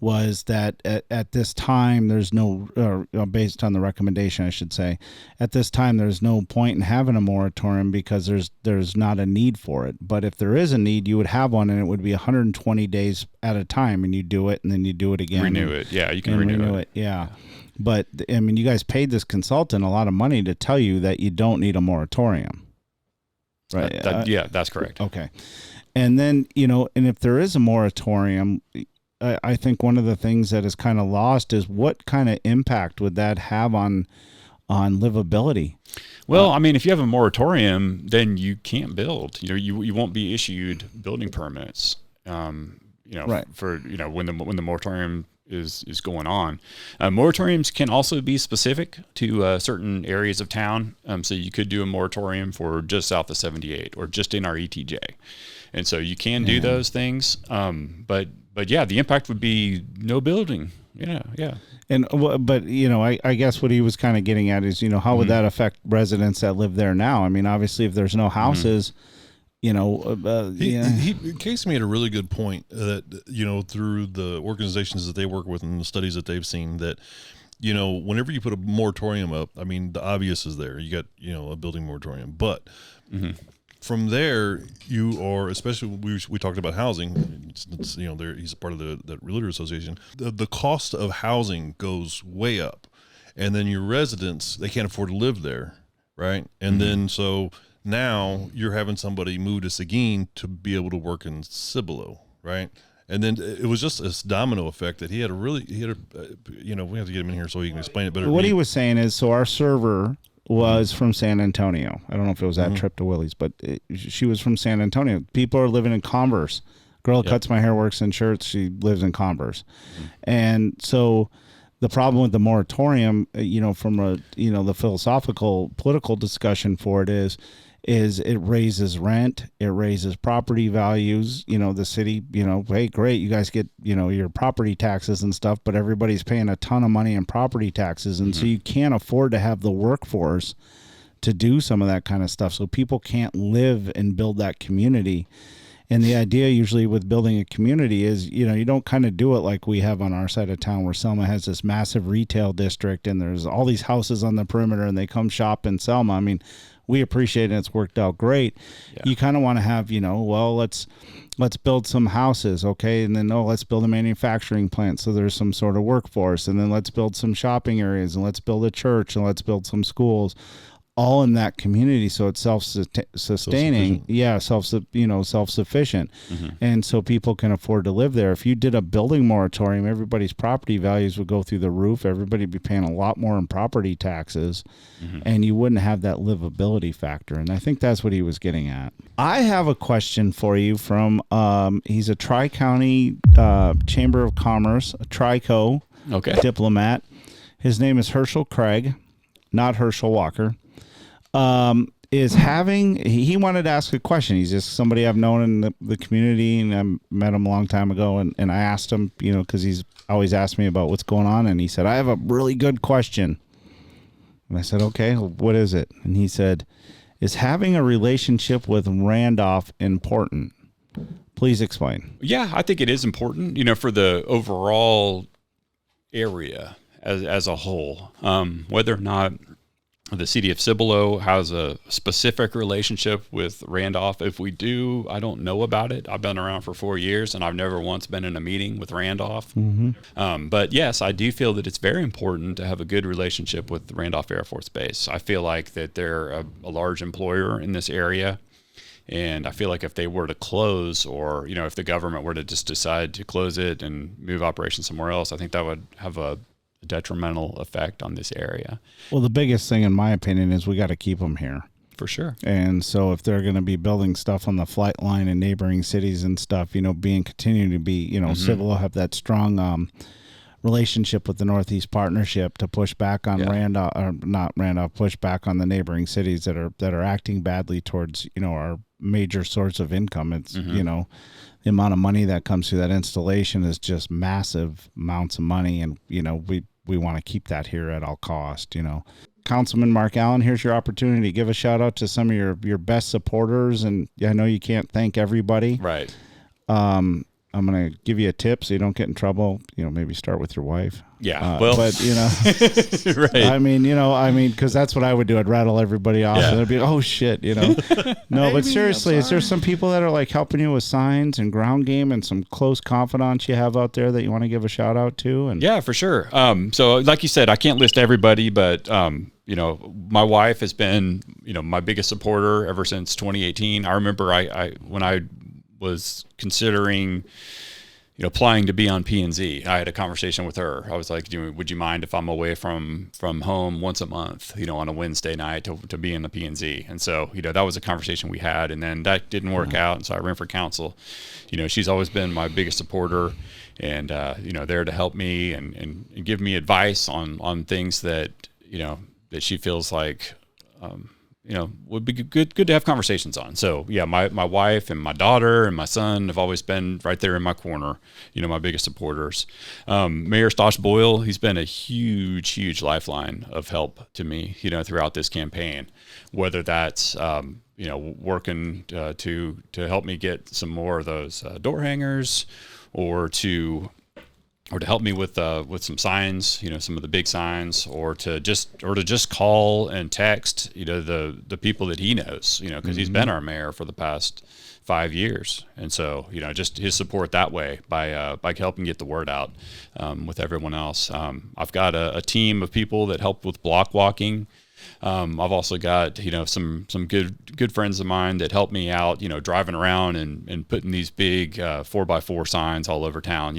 was that at this time there's no, based on the recommendation, I should say, at this time there's no point in having a moratorium because there's not a need for it. But if there is a need, you would have one, and it would be 120 days at a time, and you do it, and then you do it again. Renew it, yeah. You can renew it, yeah. But you guys paid this consultant a lot of money to tell you that you don't need a moratorium, right? Yeah, that's correct. Okay, and then and if there is a moratorium, I think one of the things that is kind of lost is what kind of impact would that have on livability? Well, if you have a moratorium, then you can't build. You won't be issued building permits. Right. For when the moratorium is going on. Moratoriums can also be specific to certain areas of town. So you could do a moratorium for just south of 78 or just in our ETJ, and so you can do those things. But yeah, the impact would be no building. Yeah. And but I guess what he was kind of getting at is how would that affect residents that live there now? Obviously, if there's no houses, He Case made a really good point that through the organizations that they work with and the studies that they've seen that whenever you put a moratorium up, the obvious is there. You got a building moratorium, but. Mm-hmm. From there, you are, especially we talked about housing. It's he's a part of the Realtor Association. The cost of housing goes way up, and then your residents, they can't afford to live there, right? And then so now you're having somebody move to Seguin to be able to work in Cibolo, right? And then it was just this domino effect that we have to get him in here so he can explain it better. What he was saying is, so our server was from San Antonio. I don't know if it was that trip to Willie's, but she was from San Antonio. People are living in Converse. Girl that cuts my hair, works in shirts. She lives in Converse. And so the problem with the moratorium, from the philosophical, political discussion for it is is it raises rent, it raises property values. The city, hey, great, you guys get, your property taxes and stuff, but everybody's paying a ton of money in property taxes. And so you can't afford to have the workforce to do some of that kind of stuff. So people can't live and build that community. And the idea usually with building a community is, you don't kind of do it like we have on our side of town where Selma has this massive retail district and there's all these houses on the perimeter and they come shop in Selma. I mean, we appreciate it. It's worked out great. Yeah. You kind of want to have, well, let's build some houses. Okay. And then, let's build a manufacturing plant. So there's some sort of workforce, and then let's build some shopping areas, and let's build a church, and let's build some schools, all in that community. So it's self-sustaining. Yeah. Self-sufficient. And so people can afford to live there. If you did a building moratorium, everybody's property values would go through the roof. Everybody would be paying a lot more in property taxes, and you wouldn't have that livability factor. And I think that's what he was getting at. I have a question for you from, he's a Tri-County Chamber of Commerce, a TRICO diplomat. His name is Herschel Cray, not Herschel Walker. He wanted to ask a question. He's just somebody I've known in the community, and I met him a long time ago, and I asked him, because he's always asked me about what's going on, and he said, I have a really good question. And I said, okay, what is it? And he said, is having a relationship with Randolph important? Please explain. Yeah, I think it is important, for the overall area as a whole, whether or not the city of Cibolo has a specific relationship with Randolph. If we do, I don't know about it. I've been around for 4 years, and I've never once been in a meeting with Randolph. But yes, I do feel that it's very important to have a good relationship with Randolph Air Force Base. I feel like that they're a large employer in this area. And I feel like if they were to close, or, if the government were to just decide to close it and move operations somewhere else, I think that would have a detrimental effect on this area. Well, the biggest thing, in my opinion, is we got to keep them here. For sure. And so if they're going to be building stuff on the flight line in neighboring cities and stuff, continuing to be, Civil will have that strong relationship with the Northeast Partnership to push back on push back on the neighboring cities that are acting badly towards, our major source of income. It's, the amount of money that comes through that installation is just massive amounts of money. And, we want to keep that here at all cost, Councilman Mark Allen, here's your opportunity. Give a shout out to some of your best supporters. And I know you can't thank everybody. Right. I'm going to give you a tip so you don't get in trouble. Maybe start with your wife. Yeah. But, right. I mean, because that's what I would do. I'd rattle everybody off and they'd be, oh shit, No, but seriously, is there some people that are like helping you with signs and ground game, and some close confidants you have out there that you want to give a shout out to? And yeah, for sure. So like you said, I can't list everybody, but, my wife has been, my biggest supporter ever since 2018. I remember when I was considering, applying to be on P&Z, I had a conversation with her. I was like, would you mind if I'm away from home once a month, on a Wednesday night to be in the P&Z? And so, that was a conversation we had, and then that didn't work out. And so I ran for council. She's always been my biggest supporter, and, there to help me and give me advice on things that, that she feels like, would be good to have conversations on. So yeah, my wife and my daughter and my son have always been right there in my corner, my biggest supporters. Mayor Stosh Boyle, he's been a huge lifeline of help to me, throughout this campaign, whether that's, working to help me get some more of those door hangers, or to help me with some signs, some of the big signs, or to just call and text, the people that he knows, because he's been our mayor for the past 5 years. And so, just his support that way by helping get the word out with everyone else. I've got a team of people that help with block walking. I've also got, some good friends of mine that help me out, driving around and putting these big 4x4 signs all over town,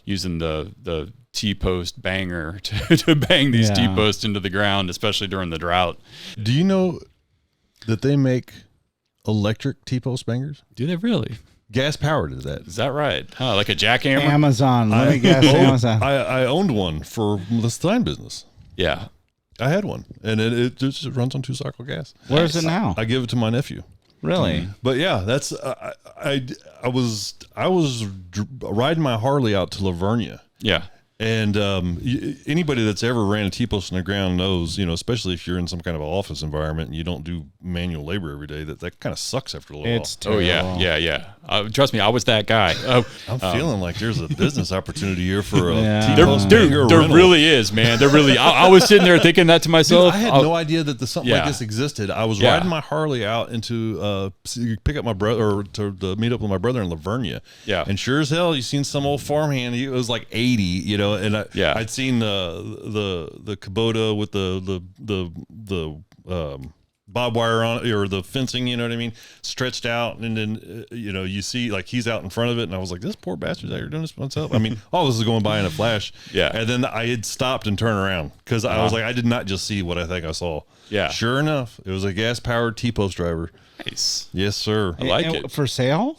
using the T-post banger to bang these T-posts into the ground, especially during the drought. Do you know that they make electric T-post bangers? Do they really? Gas powered, is that right? Huh, like a jackhammer? Amazon. Let me guess. Amazon. I owned one for the sign business. Yeah. I had one, and it just runs on 2-cycle gas. Where is it now? I give it to my nephew. Really? But yeah, that's I was riding my Harley out to Lavernia. Yeah. And anybody that's ever ran a T-post in the ground knows, especially if you're in some kind of an office environment and you don't do manual labor every day, that kind of sucks after a little while. Oh, yeah. Trust me, I was that guy. I'm feeling like there's a business opportunity here for a T-post. There really is, man. There really. I was sitting there thinking that to myself. Dude, I had no idea that something like this existed. I was riding my Harley out into pick up my brother, or to meet up with my brother in Lavernia. Yeah. And sure as hell, you seen some old farmhand. He was like 80, and I'd seen the Kubota with the barbed wire on it, or the fencing, you know what I mean, stretched out, and then you see like he's out in front of it, and I was like, this poor bastard's out here doing this by himself. I mean, all this is going by in a flash. Yeah. And then I had stopped and turned around because I was like, I did not just see what I think I saw. Yeah. Sure enough, it was a gas powered T-post driver. Nice. Yes, sir. I like it. For sale?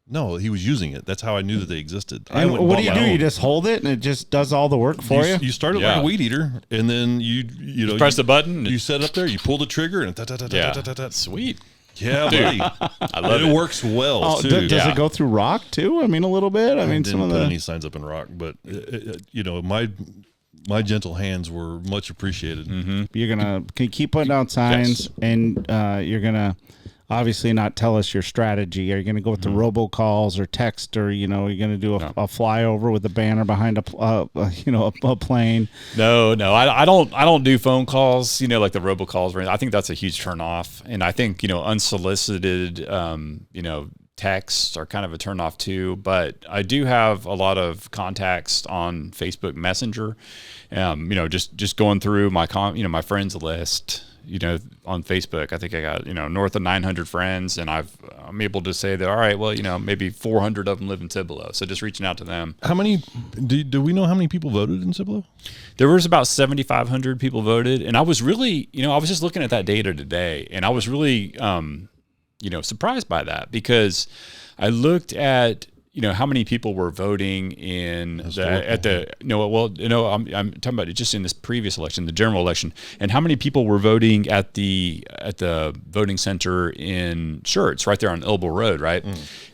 No, he was using it. That's how I knew that they existed. And what do you do? You just hold it and it just does all the work for you? You start it like a weed eater, and then you press the button. You set up there, you pull the trigger, and Sweet. Yeah, buddy. I love it. It works well too. Does it go through rock too? I mean, a little bit. I mean, didn't put any signs up in rock, but my gentle hands were much appreciated. Mm-hmm. You're gonna keep putting out signs, and you're gonna obviously not tell us your strategy. Are you going to go with the robocalls or text, or you're going to do a flyover with a banner behind a plane? No, I don't do phone calls. Like the robocalls. I think that's a huge turnoff, and I think unsolicited texts are kind of a turnoff too. But I do have a lot of contacts on Facebook Messenger. Just going through my my friends list. On Facebook, I think I got, north of 900 friends, and I'm able to say that, all right, well, maybe 400 of them live in Cibolo. So just reaching out to them. How many, do we know how many people voted in Cibolo? There was about 7,500 people voted. And I was really, I was just looking at that data today, and I was really, surprised by that, because I looked at, how many people were voting in I'm talking about it just in this previous election, the general election, and how many people were voting at the voting center in Schertz, right there on Elbow Road, right?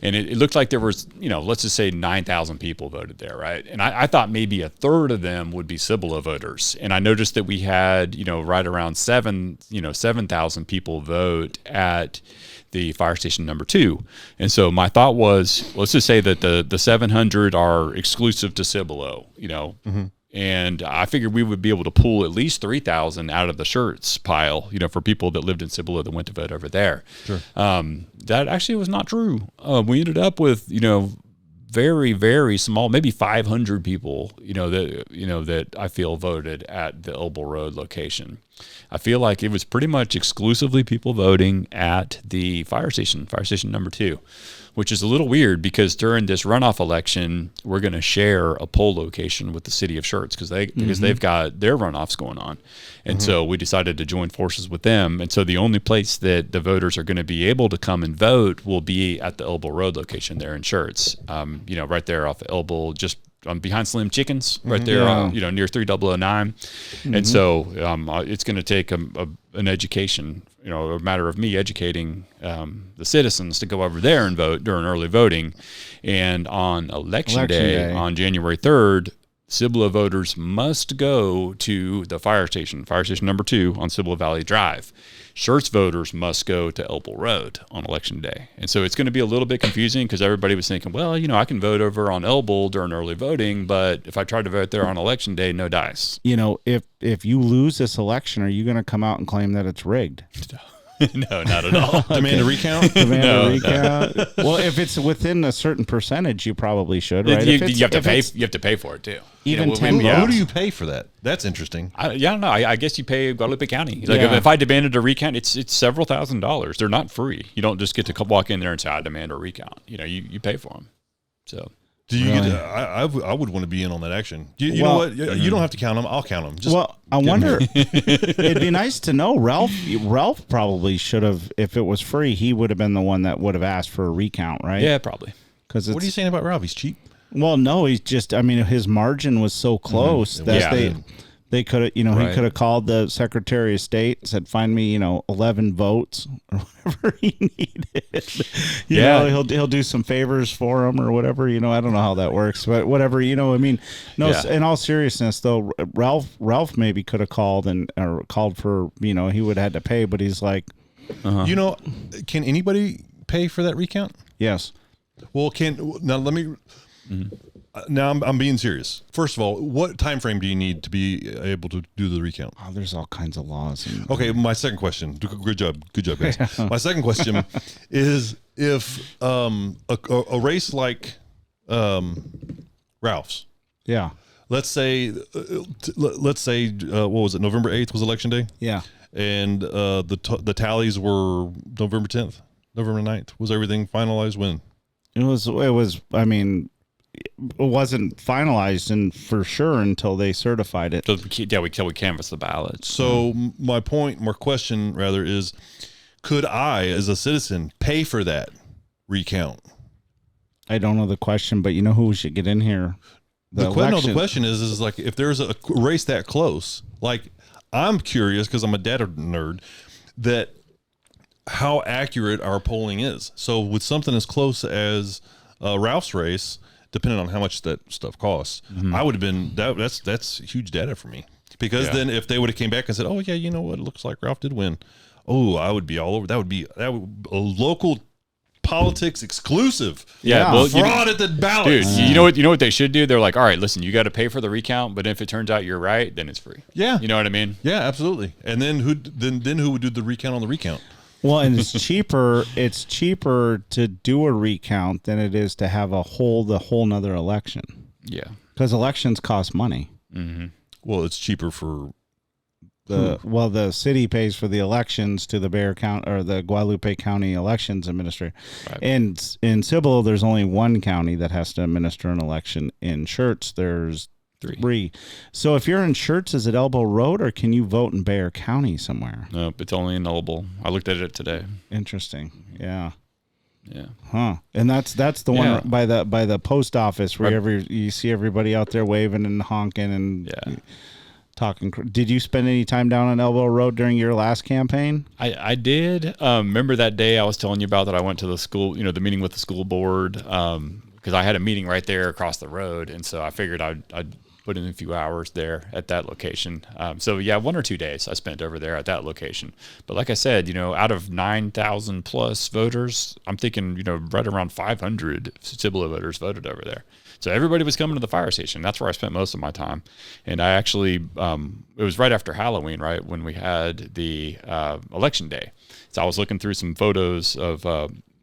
And it looked like there was, let's just say 9,000 people voted there, right? And I thought maybe a third of them would be Cibolo voters, and I noticed that we had, right around 7,000 people vote at the fire station number 2. And so my thought was, let's just say that the 700 are exclusive to Cibolo, and I figured we would be able to pull at least 3,000 out of the Schertz pile, for people that lived in Cibolo that went to vote over there. Sure. That actually was not true. We ended up with, very, very small, maybe 500 people, that I feel voted at the Elbow Road location. I feel like it was pretty much exclusively people voting at the fire station number 2, which is a little weird because during this runoff election, we're going to share a poll location with the city of Schertz because they've got their runoffs going on. And so we decided to join forces with them. And so the only place that the voters are going to be able to come and vote will be at the Elbow Road location there in Schertz, right there off Elbow, just behind Slim Chickens, right there, near 3009. And so it's going to take an education, a matter of me educating the citizens to go over there and vote during early voting. And on election day, on January 3rd, Cibolo voters must go to the fire station number 2 on Cibolo Valley Drive. Schertz voters must go to Elbow Road on election day. And so it's going to be a little bit confusing because everybody was thinking, well, I can vote over on Elbow during early voting, but if I tried to vote there on election day, no dice. If you lose this election, are you going to come out and claim that it's rigged? No, not at all. Demand a recount? A recount. Well, if it's within a certain percentage, you probably should, right? You have to pay for it too. Even Who do you pay for that? That's interesting. I don't know. I guess you pay Guadalupe County. If I demanded a recount, it's several $1,000s. They're not free. You don't just get to walk in there and say, I demand a recount. You pay for them. So. Do you get I would want to be in on that action. You know what? You don't have to count them. I'll count them. I wonder. It'd be nice to know. Ralph probably should have. If it was free, he would have been the one that would have asked for a recount, right? Yeah, probably. What are you saying about Ralph? He's cheap. Well, no, he's just. I mean, his margin was so close that They could have, he Right. could have called the Secretary of State and said, "Find me, 11 votes or whatever he needed." You know, he'll do some favors for him or whatever. I don't know how that works, but whatever. No. In all seriousness, though, Ralph maybe could have called or called for, he would have had to pay, but he's like, can anybody pay for that recount? yes. Well, now let me. Now I'm being serious. First of all, what time frame do you need to be able to do the recount? Oh, there's all kinds of laws. Okay, my second question. Good job, guys. My second question is if a race like Ralph's. Yeah. Let's say what was it? November 8th was election day. Yeah. And the tallies were November 10th, November 9th. Was everything finalized when? It was. I mean, it wasn't finalized for sure until they certified it. So we canvassed the ballots. So my question rather is, could I, as a citizen, pay for that recount? I don't know the question, but you know who we should get in here? The question is like, if there's a race that close, like, I'm curious because I'm a data nerd, that how accurate our polling is. So with something as close as Ralph's race, depending on how much that stuff costs, I would have been that's huge data for me, because then if they would have came back and said, "Oh yeah, you know what, it looks like Ralph did win," I would be all over. That would be a local politics exclusive. Yeah, well, fraud at the ballot. Dude, you know what they should do? They're like, all right, listen, you got to pay for the recount, but if it turns out you're right, then it's free. Yeah, you know what I mean? Yeah, absolutely. And then who would do the recount on the recount? Well, and it's cheaper. It's cheaper to do a recount than it is to have the whole nother election. Yeah, because elections cost money. Mm-hmm. Well, it's cheaper for the city pays for the elections to the Bexar County or the Guadalupe County Elections Administrator. Right. And in Cibolo, there's only one county that has to administer an election. In Schertz, there's three. So if you're in Schertz, is it Elbow Road, or can you vote in Bexar County somewhere? Nope, it's only in Elbow. I looked at it today. Interesting. Yeah. Yeah. Huh. And that's the one by the post office where you see everybody out there waving and honking and talking. Did you spend any time down on Elbow Road during your last campaign? I did. Remember that day I was telling you about that I went to the school, the meeting with the school board, because I had a meeting right there across the road, and so I figured I'd put in a few hours there at that location. So 1 or 2 days I spent over there at that location. But like I said, out of 9,000 plus voters, I'm thinking, right around 500 Cibolo voters voted over there. So everybody was coming to the fire station. That's where I spent most of my time. And I actually, it was right after Halloween, right, when we had the election day. So I was looking through some photos of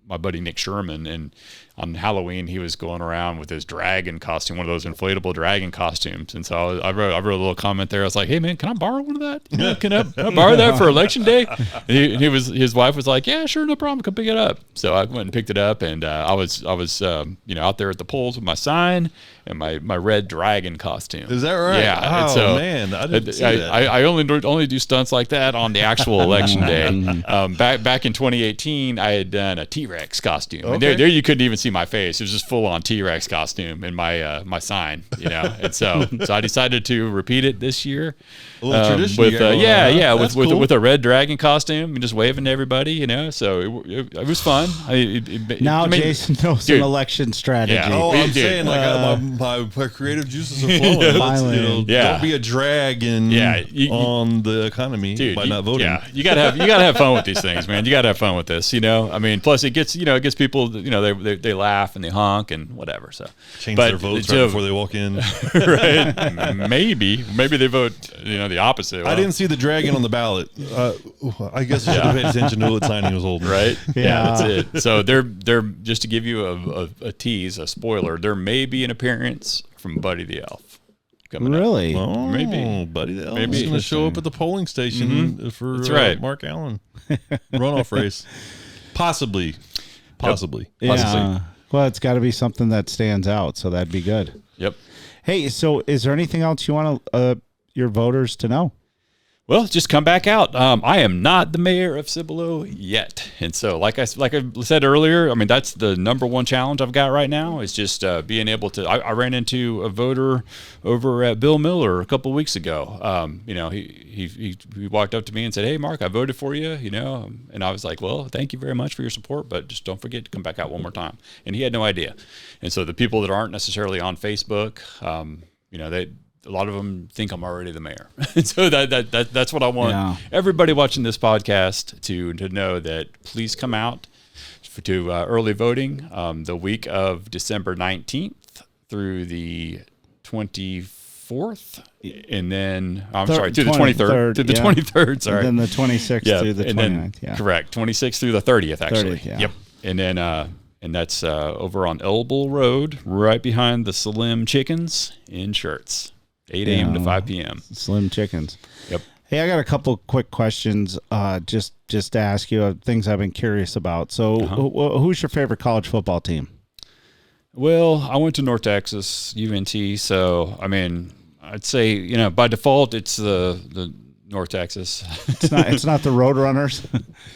my buddy Nick Sherman, and on Halloween he was going around with his dragon costume, one of those inflatable dragon costumes. And so I wrote a little comment there. I was like, "Hey man, can I borrow one of that? Can I borrow that for election day?" And his wife was like, "Yeah, sure, no problem. Come pick it up." So I went and picked it up, and I was out there at the polls with my sign and my red dragon costume. Is that right? Yeah. Oh so man, I didn't see that. I only do stunts like that on the actual election day. Back in 2018, I had done a T-Rex costume, and there you couldn't even see my face. It was just full on T-Rex costume in my sign, and so I decided to repeat it this year. A little tradition with with a red dragon costume and just waving to everybody, So it was fun. Jason knows an election strategy. Yeah. Oh, I'm saying my creative juices are flowing. Don't be a drag on the economy by not voting. Yeah, you gotta have fun with these things, man. You gotta have fun with this. Plus it gets people. They laugh and they honk and whatever. So change their votes right before they walk in. Right? Maybe they vote. The opposite. I didn't see the dragon on the ballot. I guess I should have paid attention to what sign he was holding. Right? Yeah, that's it. So they're just to give you a tease, a spoiler. There may be an appearance from Buddy the Elf. Really? Oh, maybe Buddy the Elf is going to show up at the polling station for Mark Allen runoff race. Possibly. Yeah. Well, it's got to be something that stands out, so that'd be good. Yep. Hey, so is there anything else you want your voters to know? Well, just come back out. I am not the mayor of Cibolo yet. And so like I said earlier, I mean, that's the number one challenge I've got right now is just being able to, I ran into a voter over at Bill Miller a couple of weeks ago. You know, he walked up to me and said, "Hey, Mark, I voted for you," you know, and I was like, "Well, thank you very much for your support, but just don't forget to come back out one more time." And he had no idea. And so the people that aren't necessarily on Facebook, you know, a lot of them think I'm already the mayor. So that's what I want everybody watching this podcast to know, that please come out to early voting the week of December 19th through the 24th. And then, to the 23rd. To the 23rd, sorry. And then the 26th through the 29th. Correct. 26th through the 30th, actually. 30th, Yep. And then, and that's over on Cibolo Road, right behind the Slim Chickens in Shirts. 8 a.m. to 5 p.m. Slim Chickens. Yep. Hey, I got a couple quick questions just to ask you, things I've been curious about. So who's your favorite college football team? Well, I went to North Texas, UNT, so, I mean, I'd say, you know, by default, it's the North Texas. It's not the Roadrunners.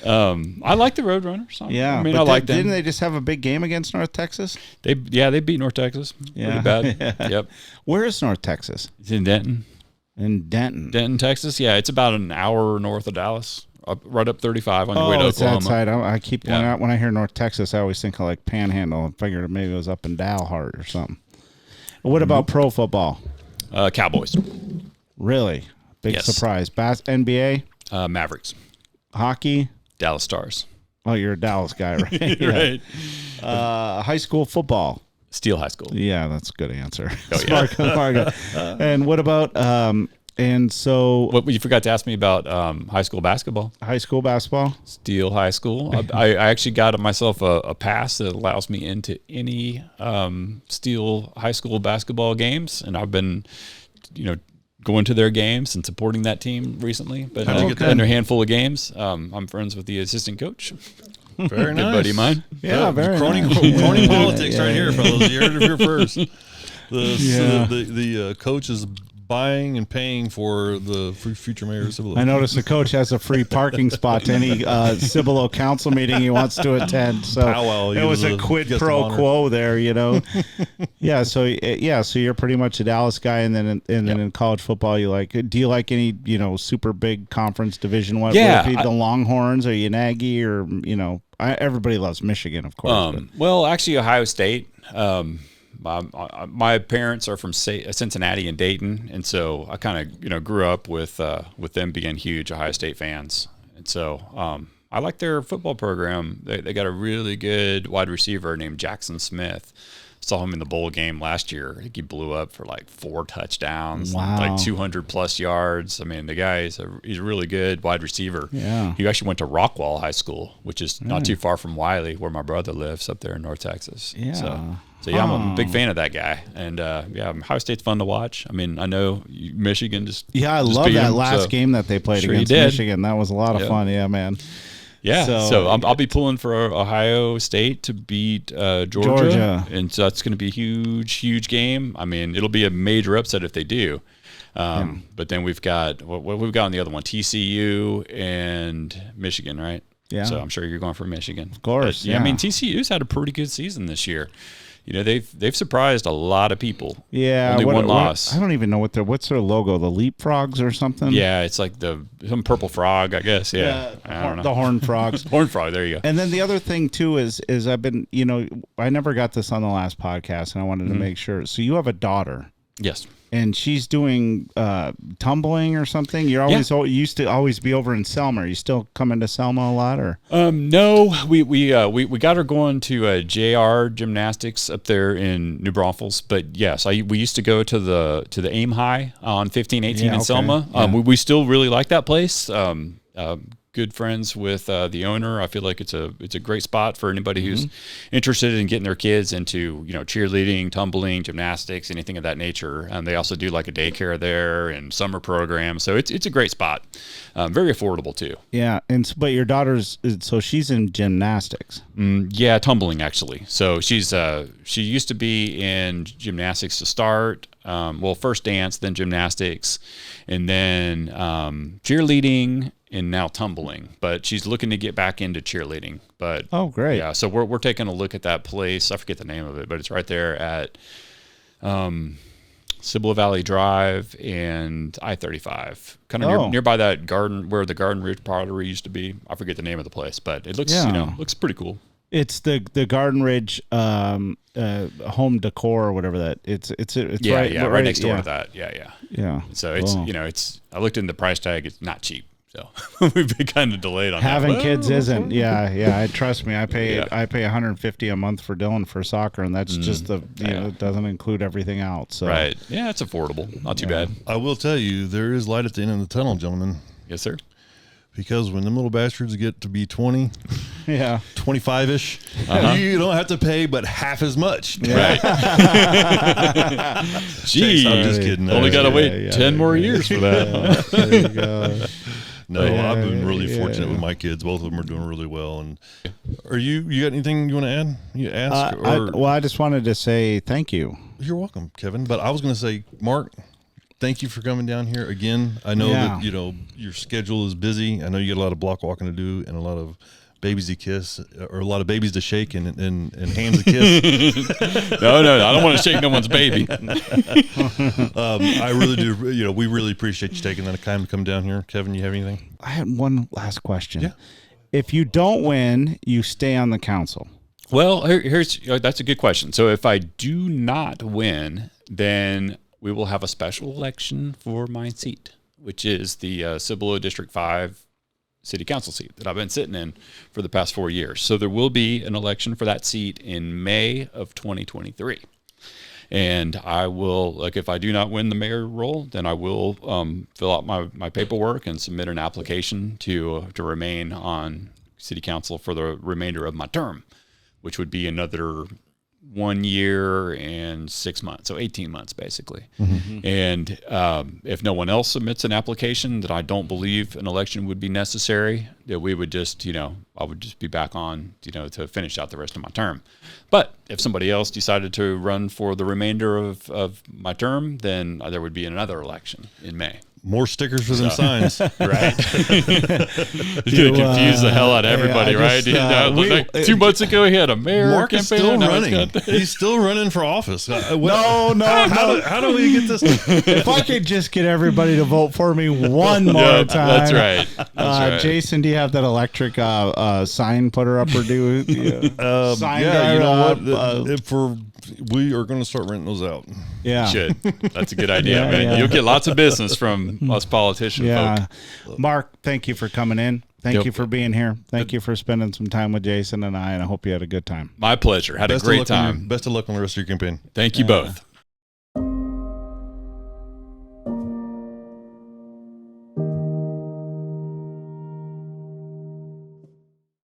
I like the Roadrunners. I mean, I like them. Didn't they just have a big game against North Texas? They beat North Texas. Pretty bad. Yep. Where is North Texas? It's in Denton. Denton, Texas. Yeah, it's about an hour north of Dallas. Right up 35 on your way to Oklahoma. It's outside. I keep going out when I hear North Texas. I always think of like Panhandle. I figured maybe it was up in Dalhart or something. What about pro football? Cowboys. Really? Big surprise. NBA? Mavericks. Hockey? Dallas Stars. Oh, you're a Dallas guy, right? Right. High school football? Steele High School. Yeah, that's a good answer. Oh, yeah. Smart. And what about, what you forgot to ask me about high school basketball. High school basketball? Steele High School. I actually got myself a pass that allows me into any Steele High School basketball games, and I've been, you know, going to their games and supporting that team recently. But in a handful of games, I'm friends with the assistant coach. Very nice. Good buddy of mine. Yeah, very crony politics right here, fellas. You heard it here first. The coach is buying and paying for the future mayor of Cibolo. I noticed the coach has a free parking spot to any Cibolo council meeting he wants to attend. So it was a quid pro quo there, you know. So you're pretty much a Dallas guy, and then in college football, do you like any, you know, super big conference division? What would it be, the Longhorns, or you Aggie, or, you know, everybody loves Michigan, of course. Well, actually, Ohio State. My parents are from Cincinnati and Dayton, and so I kind of, you know, grew up with them being huge Ohio State fans, and so I like their football program. They got a really good wide receiver named Jackson Smith. Saw him in the bowl game last year. I think he blew up for like 4 touchdowns, like 200 plus yards. I mean, the guy he's a really good wide receiver. Yeah, he actually went to Rockwall High School, which is not too far from Wiley, where my brother lives up there in North Texas. Yeah. So yeah, I'm a big fan of that guy, and Ohio State's fun to watch. I mean, I know Michigan just I love that last game that they played against Michigan. That was a lot of fun. Yeah, man. Yeah, so I'll be pulling for Ohio State to beat Georgia, and so that's going to be a huge game. I mean, it'll be a major upset if they do. But then we've got what we've got on the other one, TCU and Michigan, right? Yeah. So I'm sure you're going for Michigan, of course. But, I mean, TCU's had a pretty good season this year. You know, they've surprised a lot of people. Yeah, only one loss. I don't even know what's their logo. The Leapfrogs or something? Yeah, it's like some purple frog, I guess. Yeah, I don't know. The Horned Frogs. Horned Frog. There you go. And then the other thing too is I've been, you know, I never got this on the last podcast, and I wanted to make sure. So you have a daughter. Yes. And she's doing tumbling or something. You're always used to always be over in Selma. Are you still coming to Selma a lot, or? No, we got her going to JR Gymnastics up there in New Braunfels. But yes, we used to go to the Aim High on 1518 in Selma. We still really like that place. good friends with the owner. I feel like it's a great spot for anybody who's interested in getting their kids into cheerleading, tumbling, gymnastics, anything of that nature. They also do like a daycare there and summer programs, so it's a great spot. Very affordable too. Yeah, but your daughter's she's in gymnastics. Yeah, tumbling actually. So she used to be in gymnastics to start. First dance, then gymnastics, and then cheerleading, and now tumbling. But she's looking to get back into cheerleading. But oh, great! Yeah, so we're taking a look at that place. I forget the name of it, but it's right there at Cibolo Valley Drive and I-35, kind of nearby that garden where the Garden Ridge Pottery used to be. I forget the name of the place, but it looks looks pretty cool. It's the Garden Ridge home decor or whatever that it's right next door to that. Yeah. So it's I looked in the price tag. It's not cheap. So we've been kind of delayed on having kids isn't. Yeah. Trust me. I pay $150 a month for Dylan for soccer, and that's just it doesn't include everything else. So. Right. Yeah, it's affordable. Not too bad. I will tell you, there is light at the end of the tunnel, gentlemen. Yes, sir. Because when them little bastards get to be 20, 25-ish, you don't have to pay but half as much. Right. Gee, I'm just kidding. Only got to wait 10 more years for that. There you go. No, I've been really fortunate with my kids. Both of them are doing really well. And are you got anything you want to add? You ask? I just wanted to say thank you. You're welcome, Kevin. But I was going to say, Mark, thank you for coming down here again. I know that your schedule is busy. I know you got a lot of block walking to do and a lot of babies to kiss, or a lot of babies to shake and hands to kiss. No, I don't want to shake no one's baby. I really do. We really appreciate you taking the time to come down here. Kevin, you have anything? I had one last question. Yeah. If you don't win, you stay on the council. Well, that's a good question. So if I do not win, then we will have a special election for my seat, which is the Cibolo District 5 City Council seat that I've been sitting in for the past 4 years. So there will be an election for that seat in May of 2023. And I will, if I do not win the mayor role, then I will fill out my paperwork and submit an application to remain on City Council for the remainder of my term, which would be another 1 year and 6 months, so 18 months basically. And if no one else submits an application, that I don't believe an election would be necessary, that we would just, I would just be back on, to finish out the rest of my term. But if somebody else decided to run for the remainder of my term, then there would be another election in May. More stickers for them signs. Right. It's going to confuse the hell out of everybody, right? 2 months ago, he had a mayor Mark campaign. Is still running. He's still running for office. No. How do we get this? If I could just get everybody to vote for me one more time. That's right. That's right. Jason, do you have that electric sign putter up or do? Sign you know what? We are going to start renting those out. Yeah. Should. That's a good idea, man. You'll get lots of business from us politicians. Yeah. Folk. Mark, thank you for coming in. Thank you for being here. Thank you for spending some time with Jason and I hope you had a good time. My pleasure. Had a great time. Best of luck on the rest of your campaign. Thank you both.